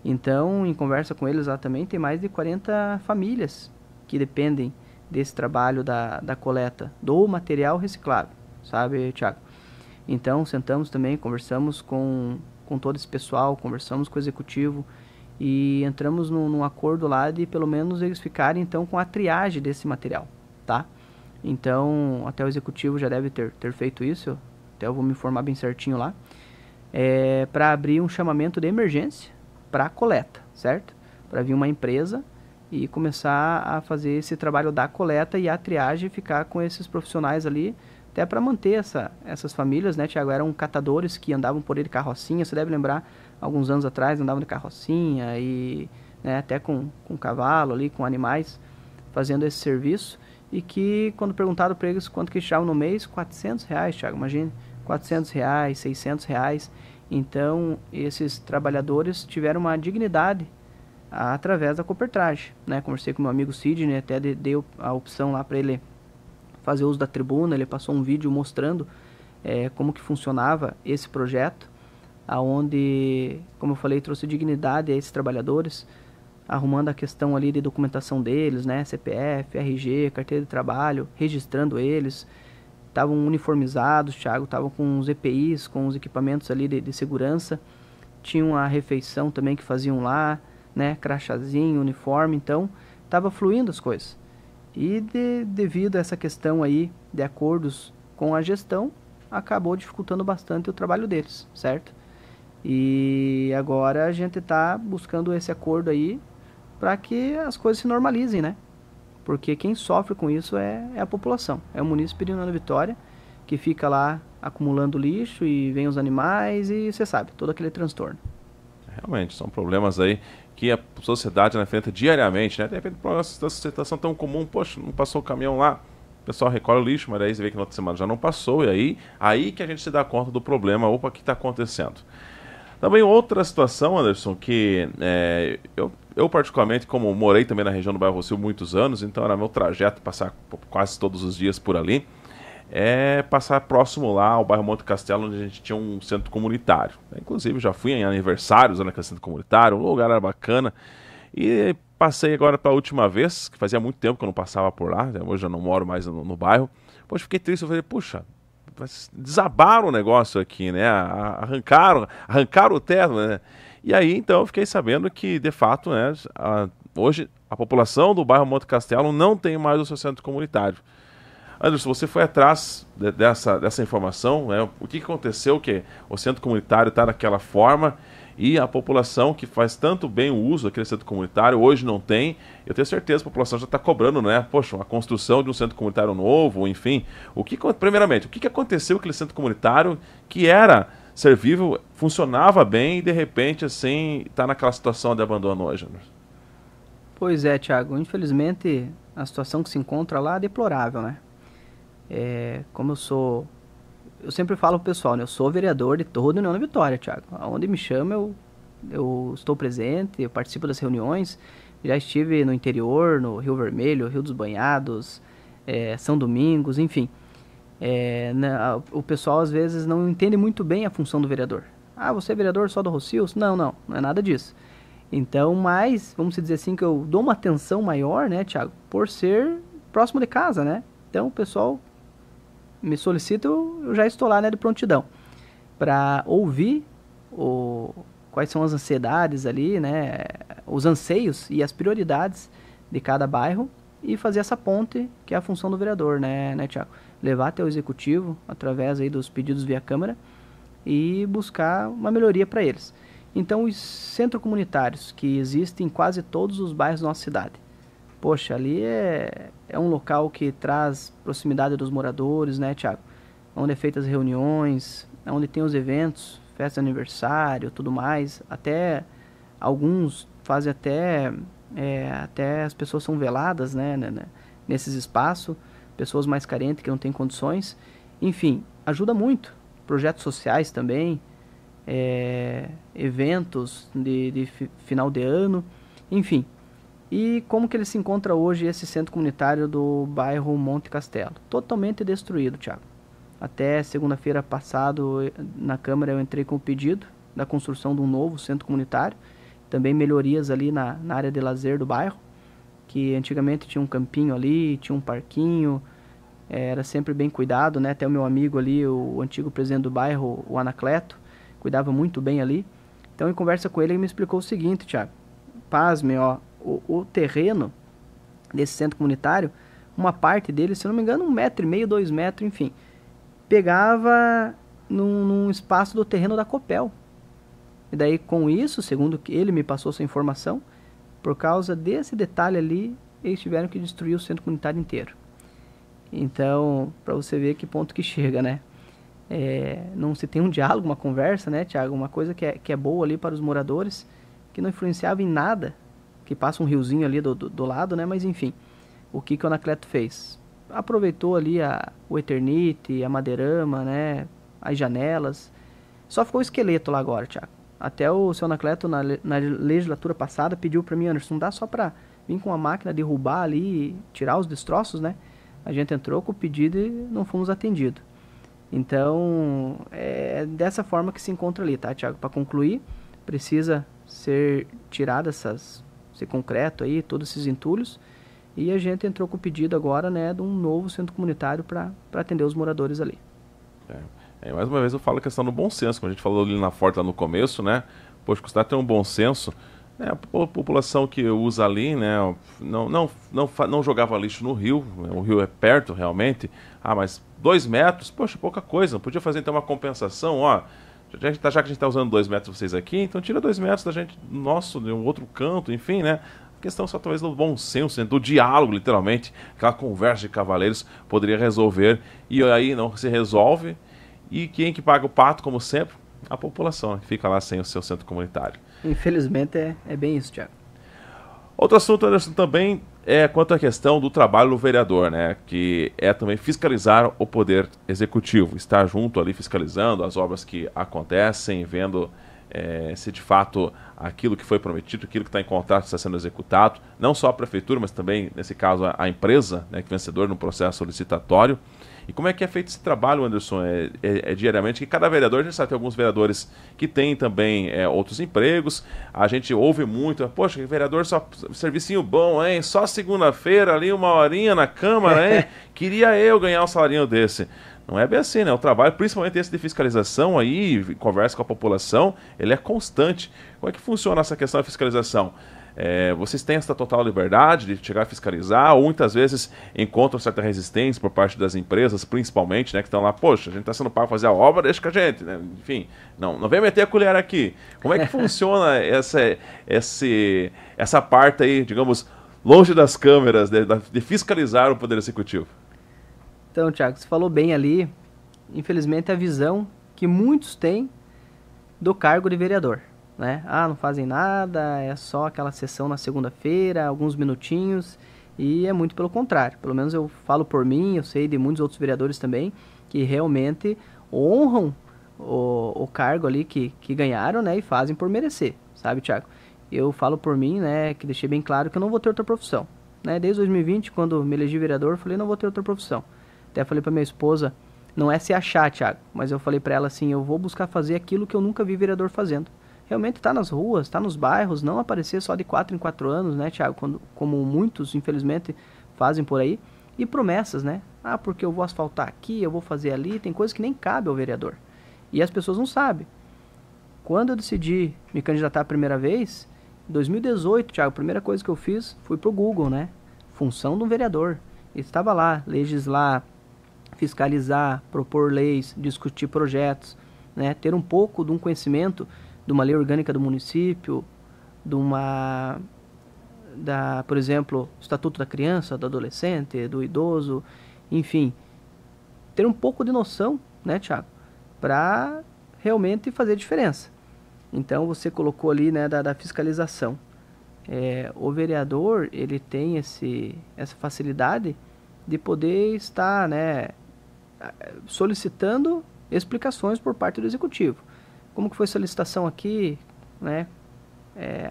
Então, em conversa com eles lá também, tem mais de 40 famílias que dependem desse trabalho da coleta do material reciclável, sabe, Thiago? Então, sentamos também, conversamos com todo esse pessoal, conversamos com o executivo, e entramos num acordo lá de pelo menos eles ficarem então com a triagem desse material, tá? Então, até o executivo já deve ter feito isso, até eu vou me informar bem certinho lá, para abrir um chamamento de emergência para coleta, certo? Para vir uma empresa e começar a fazer esse trabalho da coleta e a triagem, ficar com esses profissionais ali, até para manter essas famílias, né, Thiago? Eram catadores que andavam por ele de carrocinha, você deve lembrar, alguns anos atrás andavam de carrocinha e, né, até com cavalo ali, com animais, fazendo esse serviço, e que quando perguntado para eles quanto que eles tiravam no mês, R$400, Thiago, imagine, R$400, R$600, então esses trabalhadores tiveram uma dignidade através da Copertrage, né? Conversei com meu amigo Sidney, até dei a opção lá para ele fazer uso da tribuna, ele passou um vídeo mostrando como que funcionava esse projeto, aonde, como eu falei, trouxe dignidade a esses trabalhadores, arrumando a questão ali de documentação deles, né, CPF, RG, carteira de trabalho, registrando eles, estavam uniformizados, Thiago, estavam com os EPIs, com os equipamentos ali de segurança, tinham a refeição também que faziam lá, né, crachazinho, uniforme, então estava fluindo as coisas. E devido a essa questão aí de acordos com a gestão, acabou dificultando bastante o trabalho deles, certo? E agora a gente está buscando esse acordo aí para que as coisas se normalizem, né? Porque quem sofre com isso é a população, é o munícipe de União da Vitória, que fica lá acumulando lixo e vem os animais e você sabe, todo aquele transtorno. Realmente, são problemas aí que a sociedade enfrenta diariamente, né? De repente, essa situação tão comum, poxa, não passou o caminhão lá, o pessoal recolhe o lixo, mas aí você vê que na outra semana já não passou, e aí que a gente se dá conta do problema, opa, o que está acontecendo. Também outra situação, Anderson, que eu particularmente, como morei também na região do bairro Rossio muitos anos, então era meu trajeto passar quase todos os dias por ali, passar próximo lá ao bairro Monte Castelo, onde a gente tinha um centro comunitário. Inclusive já fui em aniversários lá naquele centro comunitário, o lugar era bacana, e passei agora pela última vez, que fazia muito tempo que eu não passava por lá, hoje eu não moro mais no bairro, poxa, fiquei triste, eu falei, puxa, desabaram o negócio aqui, né? Arrancaram o teto, né? E aí, então, eu fiquei sabendo que, de fato, né, hoje a população do bairro Monte Castelo não tem mais o seu centro comunitário. Anderson, você foi atrás dessa informação, né? O que aconteceu que o centro comunitário está daquela forma e a população que faz tanto bem o uso daquele centro comunitário hoje não tem? Eu tenho certeza que a população já está cobrando, né? Poxa, uma construção de um centro comunitário novo, enfim. Primeiramente, o que aconteceu com aquele centro comunitário que era servível, funcionava bem e de repente, assim, está naquela situação de abandono hoje, Anderson? Pois é, Thiago, infelizmente a situação que se encontra lá é deplorável, né? Como eu sempre falo pro pessoal, né? Eu sou vereador de toda a União da Vitória, Thiago. Aonde me chama, eu estou presente, eu participo das reuniões. Já estive no interior, no Rio Vermelho, Rio dos Banhados, São Domingos, enfim. O pessoal às vezes não entende muito bem a função do vereador. Ah, você é vereador só do Rossio? Não é nada disso. Então, mas, vamos dizer assim, que eu dou uma atenção maior, né, Thiago, por ser próximo de casa, né? Então, o pessoal me solicita, eu já estou lá, né, de prontidão, para ouvir quais são as ansiedades ali, né, os anseios e as prioridades de cada bairro e fazer essa ponte que é a função do vereador, né, Thiago? Levar até o executivo através aí dos pedidos via Câmara e buscar uma melhoria para eles. Então, os centros comunitários que existem em quase todos os bairros da nossa cidade, poxa, ali é um local que traz proximidade dos moradores, né, Thiago? Onde é feitas as reuniões, onde tem os eventos, festa de aniversário, tudo mais. Até alguns fazem até as pessoas são veladas, né, nesses espaços, pessoas mais carentes que não têm condições. Enfim, ajuda muito. Projetos sociais também, eventos de final de ano, enfim. E como que ele se encontra hoje, esse centro comunitário do bairro Monte Castelo? Totalmente destruído, Thiago. Até segunda-feira passado, na Câmara, eu entrei com o pedido da construção de um novo centro comunitário. Também melhorias ali na área de lazer do bairro, que antigamente tinha um campinho ali, tinha um parquinho, era sempre bem cuidado, né? Até o meu amigo ali, o antigo presidente do bairro, o Anacleto, cuidava muito bem ali. Então, em conversa com ele me explicou o seguinte, Thiago. Pasme, ó. O terreno desse centro comunitário, uma parte dele, se não me engano, 1,5 metro, 2 metros, enfim, pegava num espaço do terreno da Copel. E daí, com isso, segundo que ele me passou essa informação, por causa desse detalhe ali, eles tiveram que destruir o centro comunitário inteiro. Então, para você ver que ponto que chega, né? Não se tem um diálogo, uma conversa, né, Thiago? Uma coisa que é boa ali para os moradores, que não influenciava em nada, que passa um riozinho ali do lado, né? Mas enfim, o que o Anacleto fez? Aproveitou ali o Eternite, a madeirama, né? As janelas. Só ficou o esqueleto lá agora, Thiago. Até o seu Anacleto, na legislatura passada, pediu para mim, Anderson, não dá só para vir com a máquina derrubar ali e tirar os destroços, né? A gente entrou com o pedido e não fomos atendidos. Então, é dessa forma que se encontra ali, tá, Thiago? Para concluir, precisa ser tirado esse concreto aí, todos esses entulhos, e a gente entrou com o pedido agora, né, de um novo centro comunitário para atender os moradores ali. Mais uma vez eu falo a questão do bom senso, como a gente falou ali na porta lá no começo, né? Poxa, custar ter um bom senso, A população que usa ali, né, não jogava lixo no rio, o rio é perto realmente, mas 2 metros, poxa, pouca coisa, não podia fazer então uma compensação, ó, já que a gente está usando 2 metros vocês aqui, então tira 2 metros da gente, nosso, de um outro canto, enfim, né, a questão só talvez do bom senso, né, do diálogo, literalmente, aquela conversa de cavaleiros poderia resolver, e aí não se resolve, e quem que paga o pato, como sempre? A população, que fica lá sem o seu centro comunitário. Infelizmente é bem isso, Thiago. Outro assunto, Anderson, também é quanto à questão do trabalho do vereador, né? Que é também fiscalizar o poder executivo, estar junto ali fiscalizando as obras que acontecem, vendo se de fato aquilo que foi prometido, aquilo que está em contrato está sendo executado, não só a prefeitura, mas também, nesse caso, a empresa, né, que é vencedor no processo licitatório. E como é que é feito esse trabalho, Anderson? É diariamente, que cada vereador, a gente sabe, tem alguns vereadores que têm também outros empregos, a gente ouve muito, poxa, que vereador só servicinho bom, hein? Só segunda-feira ali, 1 horinha na Câmara, hein? Queria eu ganhar um salário desse. Não é bem assim, né? O trabalho, principalmente esse de fiscalização aí, conversa com a população, ele é constante. Como é que funciona essa questão da fiscalização? Vocês têm essa total liberdade de chegar a fiscalizar, ou muitas vezes encontram certa resistência por parte das empresas, principalmente, né, que estão lá, poxa, a gente está sendo pago para fazer a obra, deixa com a gente, né? Enfim, não vem meter a colher aqui. Como é que funciona essa parte aí, digamos, longe das câmeras, de fiscalizar o Poder Executivo? Então, Thiago, você falou bem ali, infelizmente a visão que muitos têm do cargo de vereador. Né? Não fazem nada, é só aquela sessão na segunda-feira, alguns minutinhos, e é muito pelo contrário. Pelo menos eu falo por mim, eu sei de muitos outros vereadores também, que realmente honram o cargo ali que ganharam, né, e fazem por merecer, sabe, Thiago? Eu falo por mim, né, que deixei bem claro que eu não vou ter outra profissão. Né? Desde 2020, quando me elegi vereador, eu falei, não vou ter outra profissão. Até falei para minha esposa, não é se achar, Thiago, mas eu falei para ela assim, eu vou buscar fazer aquilo que eu nunca vi vereador fazendo. Realmente está nas ruas, está nos bairros, não aparecer só de 4 em 4 anos, né, Thiago? Como muitos, infelizmente, fazem por aí. E promessas, né? Porque eu vou asfaltar aqui, eu vou fazer ali, tem coisas que nem cabe ao vereador. E as pessoas não sabem. Quando eu decidi me candidatar a primeira vez, em 2018, Thiago, a primeira coisa que eu fiz foi pro Google, né? Função de um vereador. E estava lá, legislar, fiscalizar, propor leis, discutir projetos, né? Ter um pouco de um conhecimento de uma lei orgânica do município, por exemplo, Estatuto da Criança, do Adolescente, do Idoso, enfim, ter um pouco de noção, né, Thiago, para realmente fazer diferença. Então, você colocou ali, né, da fiscalização. O vereador, ele tem essa facilidade de poder estar, né, solicitando explicações por parte do executivo. Como que foi essa licitação aqui, né?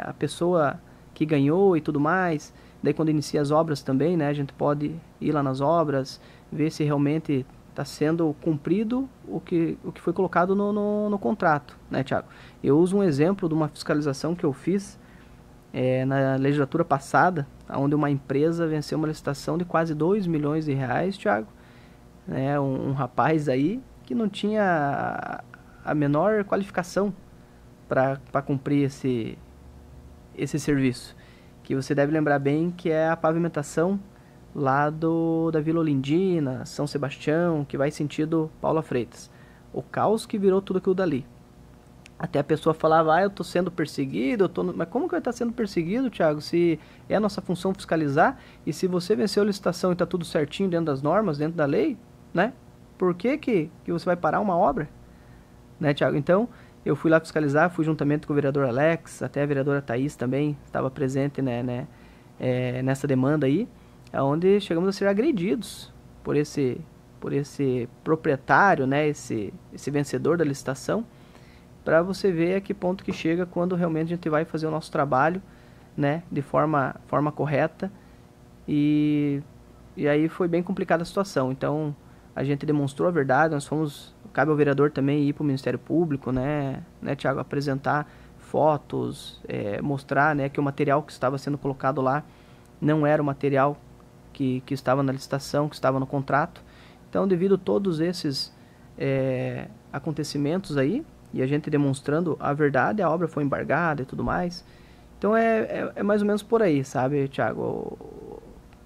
A pessoa que ganhou e tudo mais. Daí quando inicia as obras também, né? A gente pode ir lá nas obras, ver se realmente está sendo cumprido o que foi colocado no contrato, né, Thiago? Eu uso um exemplo de uma fiscalização que eu fiz na legislatura passada, onde uma empresa venceu uma licitação de quase 2 milhões de reais, Thiago. Né? Um rapaz aí que não tinha a menor qualificação para cumprir esse serviço, que você deve lembrar bem que é a pavimentação lá da Vila Olindina, São Sebastião, que vai sentido Paula Freitas. O caos que virou tudo aquilo dali. Até a pessoa falava, eu estou sendo perseguido, mas como que eu estou sendo perseguido, Thiago, se é a nossa função fiscalizar, e se você venceu a licitação e está tudo certinho dentro das normas, dentro da lei, né? Por que você vai parar uma obra? Né, Thiago? Então, eu fui lá fiscalizar, fui juntamente com o vereador Alex, até a vereadora Thaís também estava presente, né, nessa demanda aí, onde chegamos a ser agredidos por esse proprietário, né, esse vencedor da licitação, para você ver a que ponto que chega quando realmente a gente vai fazer o nosso trabalho, né, de forma correta, e aí foi bem complicada a situação. Então, a gente demonstrou a verdade, cabe ao vereador também ir para o Ministério Público, né, Thiago, apresentar fotos, mostrar, né, que o material que estava sendo colocado lá não era o material que estava na licitação, que estava no contrato. Então, devido a todos esses acontecimentos aí, e a gente demonstrando a verdade, a obra foi embargada e tudo mais, Então é mais ou menos por aí, sabe, Thiago?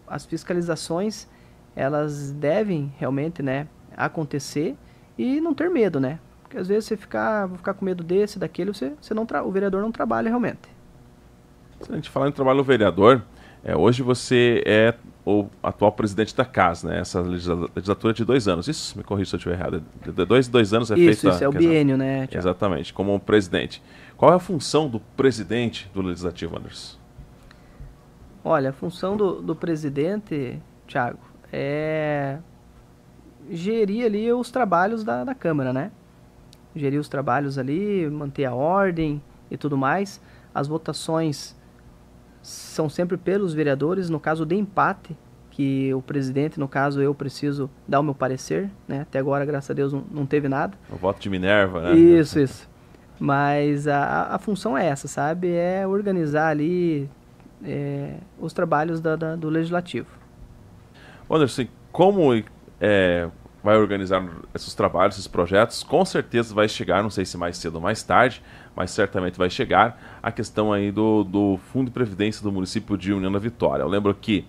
As fiscalizações, elas devem realmente, né, acontecer e não ter medo, né? Porque às vezes vou ficar com medo desse, daquele, o vereador não trabalha realmente. Se a gente falar em trabalho do vereador, hoje você é o atual presidente da casa, né? Essa legislatura de 2 anos. Isso, me corrija se eu estiver errado. De 2 anos é feita... Isso, é o biênio, né, Thiago? Exatamente, como presidente. Qual é a função do presidente do Legislativo, Anderson? Olha, a função do presidente, Thiago, é gerir ali os trabalhos da Câmara, né? Gerir os trabalhos ali, manter a ordem e tudo mais. As votações são sempre pelos vereadores, no caso de empate, que o presidente, no caso eu preciso dar o meu parecer, né? Até agora, graças a Deus, não teve nada. O voto de Minerva, né? Isso. Mas a função é essa, sabe? É organizar ali os trabalhos do Legislativo. Anderson, como vai organizar esses trabalhos, esses projetos? Com certeza vai chegar, não sei se mais cedo ou mais tarde, mas certamente vai chegar a questão aí do Fundo de Previdência do município de União da Vitória. Eu lembro que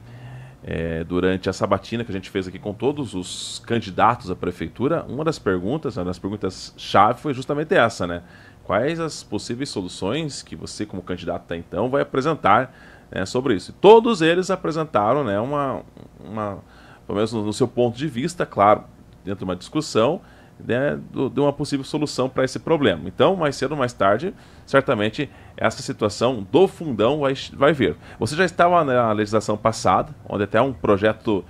durante a sabatina que a gente fez aqui com todos os candidatos à prefeitura, uma das perguntas-chave foi justamente essa, né? Quais as possíveis soluções que você, como candidato até então, vai apresentar, né, sobre isso? E todos eles apresentaram, né, pelo menos no seu ponto de vista, claro, dentro de uma discussão, né, de uma possível solução para esse problema. Então, mais cedo ou mais tarde, certamente essa situação do fundão vai vir. Você já estava na legislação passada, onde até um projeto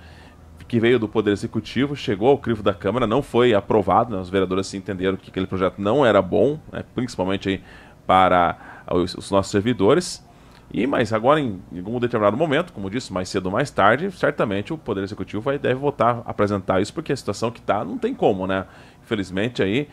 que veio do Poder Executivo chegou ao crivo da Câmara, não foi aprovado, né, os vereadores se entenderam que aquele projeto não era bom, né, principalmente aí para os nossos servidores. Mas agora, em algum determinado momento, como disse, mais cedo ou mais tarde, certamente o Poder Executivo deve voltar a apresentar isso, porque a situação que está não tem como, né? Infelizmente, aí,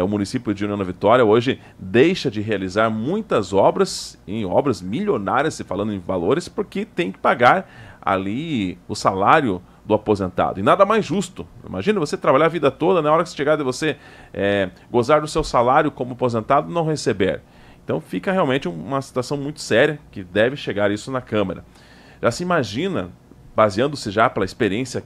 o município de União da Vitória hoje deixa de realizar muitas obras, em obras milionárias, se falando em valores, porque tem que pagar ali o salário do aposentado. E nada mais justo. Imagina você trabalhar a vida toda, na hora que você chegar de você gozar do seu salário como aposentado, não receber. Então fica realmente uma situação muito séria que deve chegar isso na Câmara. Já se imagina, baseando-se já pela experiência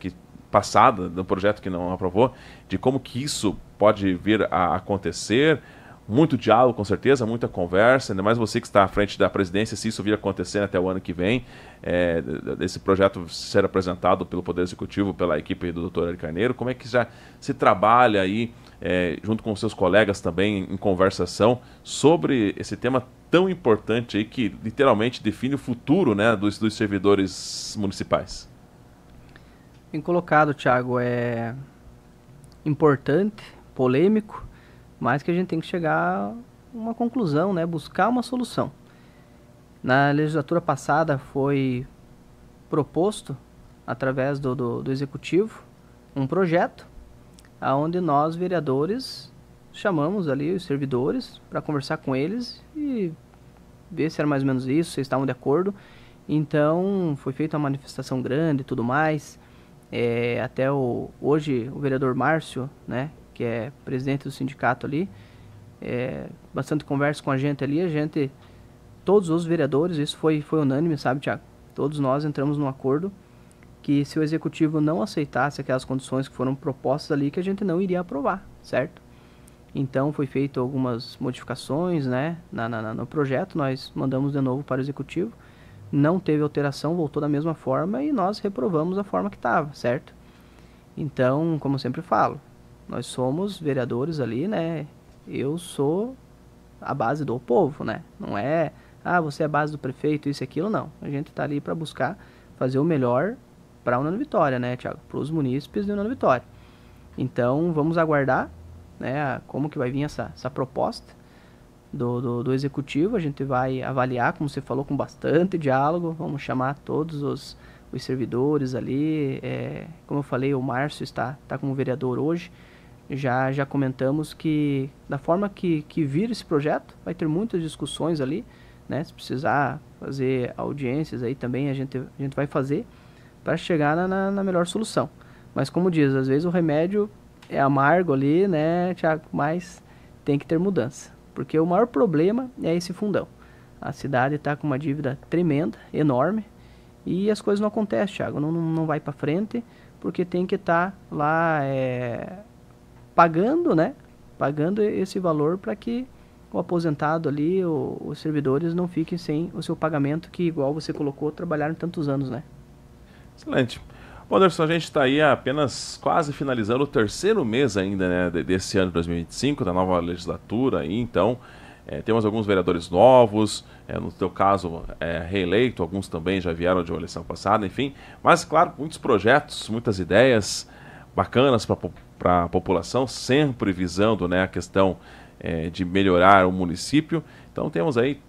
passada do projeto que não aprovou, de como que isso pode vir a acontecer? Muito diálogo, com certeza, muita conversa, ainda mais você que está à frente da presidência, se isso vir a acontecer até o ano que vem, esse projeto ser apresentado pelo Poder Executivo, pela equipe do Dr. Ari Carneiro, como é que já se trabalha aí, junto com seus colegas também, em conversação, sobre esse tema tão importante aí, que literalmente define o futuro, né, dos servidores municipais? Bem colocado, Thiago. É importante, polêmico, mas que a gente tem que chegar a uma conclusão, né? Buscar uma solução. Na legislatura passada foi proposto, através do Executivo, um projeto onde nós, vereadores, chamamos ali os servidores para conversar com eles e ver se era mais ou menos isso, se eles estavam de acordo. Então, foi feita uma manifestação grande e tudo mais. Até hoje o vereador Márcio, né, que é presidente do sindicato ali, bastante conversa com a gente ali, todos os vereadores, isso foi unânime, sabe, Thiago? Todos nós entramos num acordo que se o executivo não aceitasse aquelas condições que foram propostas ali, que a gente não iria aprovar, certo? Então foi feito algumas modificações, né, no projeto, nós mandamos de novo para o executivo, não teve alteração, voltou da mesma forma e nós reprovamos a forma que estava, certo? Então, como eu sempre falo, nós somos vereadores ali, né? Eu sou a base do povo, né? Não é, você é a base do prefeito, isso e aquilo, não. A gente está ali para buscar fazer o melhor para a União da Vitória, né, Thiago? Para os munícipes da União da Vitória. Então, vamos aguardar, né, como que vai vir essa proposta do executivo. A gente vai avaliar, como você falou, com bastante diálogo. Vamos chamar todos os servidores ali. Como eu falei, o Márcio está como vereador hoje. Já comentamos que da forma que vir esse projeto, vai ter muitas discussões ali, né? Se precisar fazer audiências aí também, a gente vai fazer para chegar na melhor solução. Mas como diz, às vezes o remédio é amargo ali, né, Thiago? Mas tem que ter mudança. Porque o maior problema é esse fundão. A cidade está com uma dívida tremenda, enorme, e as coisas não acontecem, Thiago. Não vai para frente, porque tem que estar lá pagando, né? Pagando esse valor para que o aposentado ali, os servidores não fiquem sem o seu pagamento, que igual você colocou, trabalharam tantos anos, né? Excelente. Bom, Anderson, a gente está aí apenas quase finalizando o terceiro mês ainda, né, desse ano de 2025, da nova legislatura, aí, então temos alguns vereadores novos, no teu caso reeleito, alguns também já vieram de uma eleição passada, enfim, mas claro, muitos projetos, muitas ideias bacanas para a população, sempre visando, né, a questão de melhorar o município. Então temos aí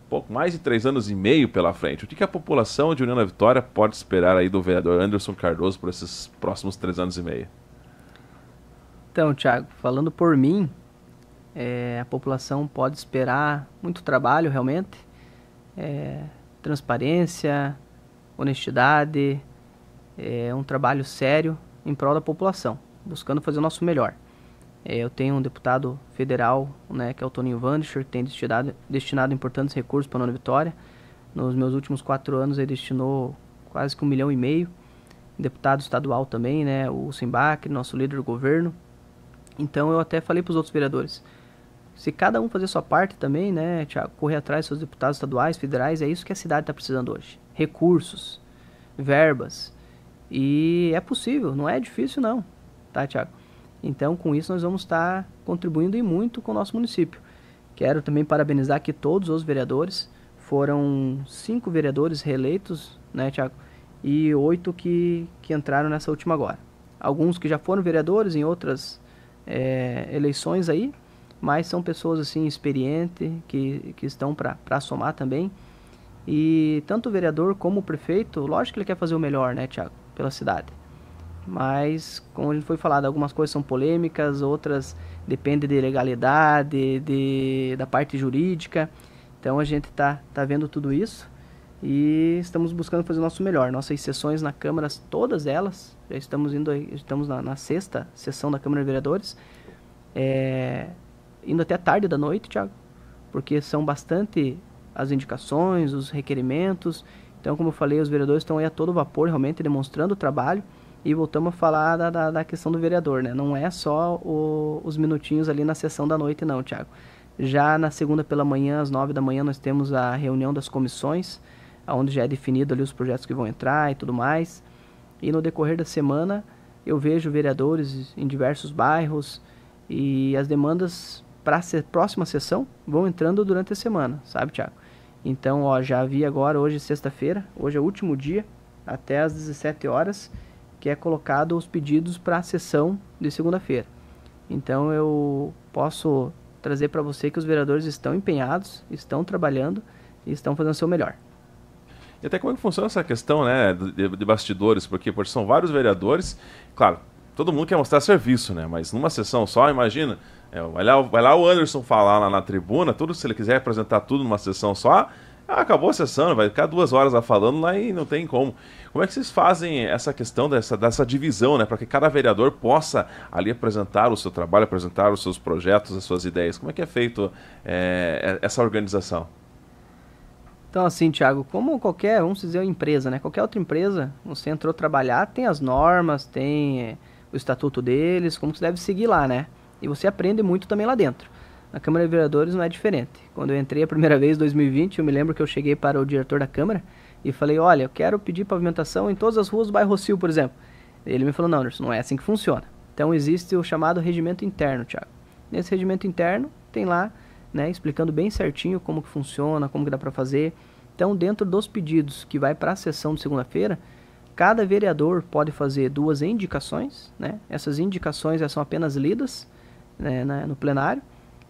pouco mais de 3 anos e meio pela frente. O que a população de União da Vitória pode esperar aí do vereador Anderson Cardoso por esses próximos 3 anos e meio? Então, Thiago, falando por mim, a população pode esperar muito trabalho, realmente, transparência, honestidade, um trabalho sério em prol da população, buscando fazer o nosso melhor. Eu tenho um deputado federal, né, que é o Toninho Vandischer, que tem destinado importantes recursos para a União da Vitória. Nos meus últimos 4 anos ele destinou quase que 1,5 milhão. Deputado estadual também, né, o Simbach, nosso líder do governo. Então eu até falei para os outros vereadores, se cada um fazer sua parte também, né, Thiago, correr atrás dos seus deputados estaduais, federais, é isso que a cidade está precisando hoje. Recursos, verbas. E é possível, não é difícil não, tá, Thiago? Então, com isso, nós vamos estar contribuindo e muito com o nosso município. Quero também parabenizar aqui todos os vereadores. Foram 5 vereadores reeleitos, né, Thiago? E 8 que entraram nessa última agora. Alguns que já foram vereadores em outras eleições aí, mas são pessoas assim experientes, que estão para somar também. E tanto o vereador como o prefeito, lógico que ele quer fazer o melhor, né, Thiago, pela cidade. Mas, como a gente foi falado, algumas coisas são polêmicas, outras dependem de legalidade, da parte jurídica. Então a gente tá vendo tudo isso e estamos buscando fazer o nosso melhor. Nossas sessões na Câmara, todas elas, já estamos na 6ª sessão da Câmara de Vereadores, indo até tarde da noite, Thiago, porque são bastante as indicações, os requerimentos. Então, como eu falei, os vereadores estão aí a todo vapor, realmente demonstrando o trabalho. E voltamos a falar da questão do vereador, né? Não é só os minutinhos ali na sessão da noite, não, Thiago. Já na segunda pela manhã, às 9 da manhã, nós temos a reunião das comissões, onde já é definido ali os projetos que vão entrar e tudo mais. E no decorrer da semana, eu vejo vereadores em diversos bairros e as demandas para a próxima sessão vão entrando durante a semana, sabe, Thiago? Então, já vi agora, hoje sexta-feira, hoje é o último dia, até às 17 horas, que é colocado os pedidos para a sessão de segunda-feira. Então eu posso trazer para você que os vereadores estão empenhados, estão trabalhando e estão fazendo o seu melhor. E até como é que funciona essa questão, né, de bastidores, porque são vários vereadores, claro, todo mundo quer mostrar serviço, né, mas numa sessão só, imagina, vai lá o Anderson falar lá na tribuna, tudo, se ele quiser apresentar tudo numa sessão só, acabou a sessão, vai ficar 2 horas lá falando lá e não tem como. Como é que vocês fazem essa questão dessa divisão, né, para que cada vereador possa ali apresentar o seu trabalho, apresentar os seus projetos, as suas ideias? Como é que é feito essa organização? Então, assim, Thiago, como vamos dizer, empresa, né? Qualquer outra empresa, você entrou trabalhar, tem as normas, tem o estatuto deles, como você deve seguir lá, né? E você aprende muito também lá dentro. Na Câmara de Vereadores não é diferente. Quando eu entrei a primeira vez, em 2020, eu me lembro que eu cheguei para o diretor da Câmara e falei, olha, eu quero pedir pavimentação em todas as ruas do bairro Rossio, por exemplo. Ele me falou, não, Anderson, não é assim que funciona. Então existe o chamado regimento interno, Thiago. Nesse regimento interno tem lá, né, explicando bem certinho como que funciona, como que dá para fazer. Então, dentro dos pedidos que vai para a sessão de segunda-feira, cada vereador pode fazer 2 indicações, né? Essas indicações são apenas lidas, né, no plenário,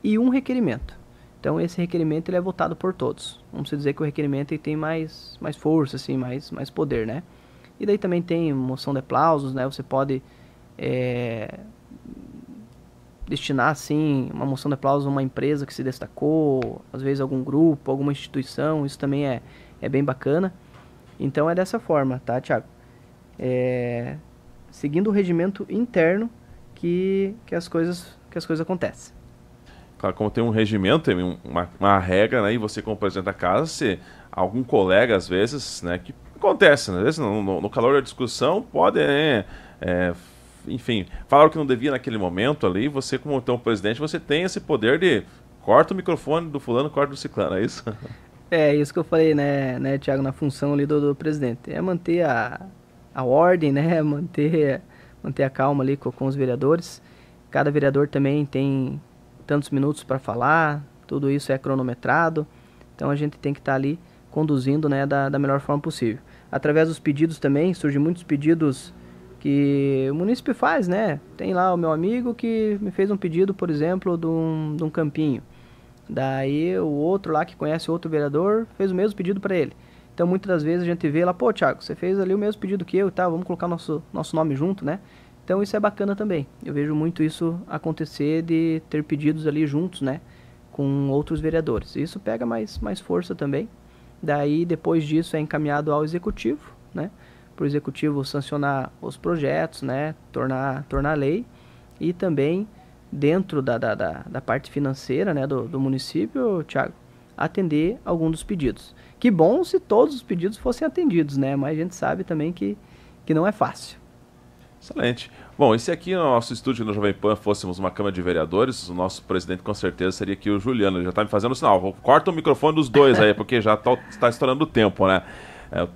e um requerimento. Então, esse requerimento ele é votado por todos. Vamos dizer que o requerimento ele tem mais força, assim, mais poder, né? E daí também tem moção de aplausos, né? Você pode destinar, assim, uma moção de aplausos a uma empresa que se destacou, às vezes algum grupo, alguma instituição, isso também é bem bacana. Então é dessa forma, tá, Thiago? Seguindo o regimento interno que as coisas acontecem. claro, como tem um regimento, tem uma regra, né? E você, como presidente da casa, se algum colega, às vezes, né? Que acontece, né? Às vezes, no calor da discussão, pode, enfim, falar o que não devia naquele momento ali. Você, como então, presidente, você tem esse poder de corta o microfone do fulano, corta do ciclano, é isso? É isso que eu falei, né, Thiago, na função ali do presidente. É manter a ordem, né? Manter a calma ali com os vereadores. Cada vereador também tem tantos minutos para falar, tudo isso é cronometrado. Então a gente tem que estar ali conduzindo, né, da melhor forma possível. Através dos pedidos também, surgem muitos pedidos que o munícipe faz, né? Tem lá o meu amigo que me fez um pedido, por exemplo, de um campinho. Daí o outro lá que conhece outro vereador fez o mesmo pedido para ele. Então muitas das vezes a gente vê lá, pô, Thiago, você fez ali o mesmo pedido que eu e tal, vamos colocar nosso nome junto, né? Então isso é bacana também. Eu vejo muito isso acontecer de ter pedidos ali juntos, né? Com outros vereadores. Isso pega mais força também. Daí depois disso é encaminhado ao executivo, né? Para o executivo sancionar os projetos, né? Tornar lei. E também dentro da parte financeira, né, do município, Thiago, atender algum dos pedidos. Que bom se todos os pedidos fossem atendidos, né? Mas a gente sabe também que não é fácil. Excelente. Bom, e se aqui no nosso estúdio no Jovem Pan fôssemos uma Câmara de Vereadores, o nosso presidente com certeza seria aqui o Juliano. Ele já está me fazendo o sinal. Corta o microfone dos dois aí, porque já está estourando o tempo, né?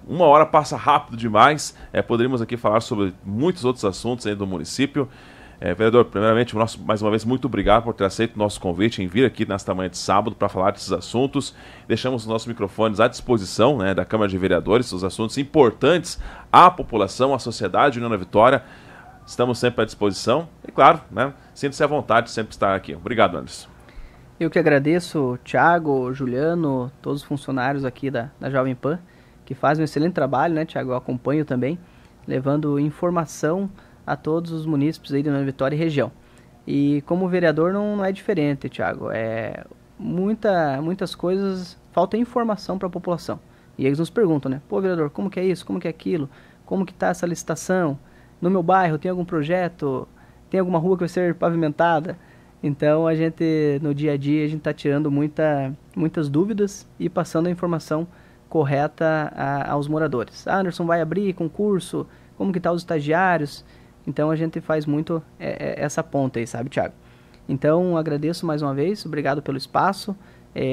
Uma hora passa rápido demais. Poderíamos aqui falar sobre muitos outros assuntos aí do município. Vereador, primeiramente, mais uma vez, muito obrigado por ter aceito o nosso convite em vir aqui nesta manhã de sábado para falar desses assuntos. Deixamos os nossos microfones à disposição, né, da Câmara de Vereadores, os assuntos importantes à população, à sociedade, União da Vitória. Estamos sempre à disposição e, claro, né, sinta-se à vontade de sempre estar aqui. Obrigado, Anderson. Eu que agradeço, Thiago, Juliano, todos os funcionários aqui da Jovem Pan, que fazem um excelente trabalho, né, Thiago? Eu acompanho também, levando informação a todos os munícipes aí de União da Vitória e região. E como vereador não é diferente, Thiago. Muitas coisas, falta informação para a população. E eles nos perguntam, né? Pô, vereador, como que é isso? Como que é aquilo? Como que está essa licitação? No meu bairro tem algum projeto? Tem alguma rua que vai ser pavimentada? Então a gente, no dia a dia, a gente está tirando muitas dúvidas e passando a informação correta aos moradores. Anderson, vai abrir concurso? Como que tá os estagiários? Então a gente faz muito essa ponta aí, sabe, Thiago? Então agradeço mais uma vez, obrigado pelo espaço.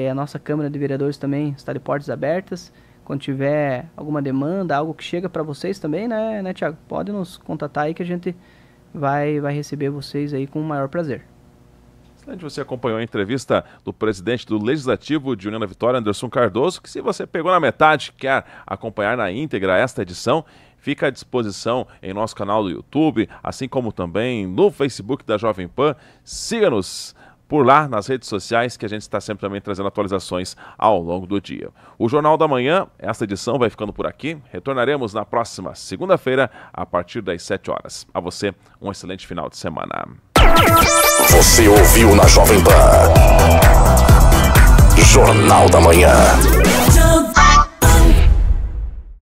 A nossa Câmara de Vereadores também está de portas abertas. Quando tiver alguma demanda, algo que chega para vocês também, né, Thiago? Pode nos contatar aí que a gente vai receber vocês aí com o maior prazer. Excelente, você acompanhou a entrevista do presidente do Legislativo de União da Vitória, Anderson Cardoso, que se você pegou na metade, quer acompanhar na íntegra esta edição, fica à disposição em nosso canal do YouTube, assim como também no Facebook da Jovem Pan. Siga-nos por lá nas redes sociais, que a gente está sempre também trazendo atualizações ao longo do dia. O Jornal da Manhã, esta edição vai ficando por aqui. Retornaremos na próxima segunda-feira, a partir das 7 horas. A você, um excelente final de semana. Você ouviu na Jovem Pan Jornal da Manhã.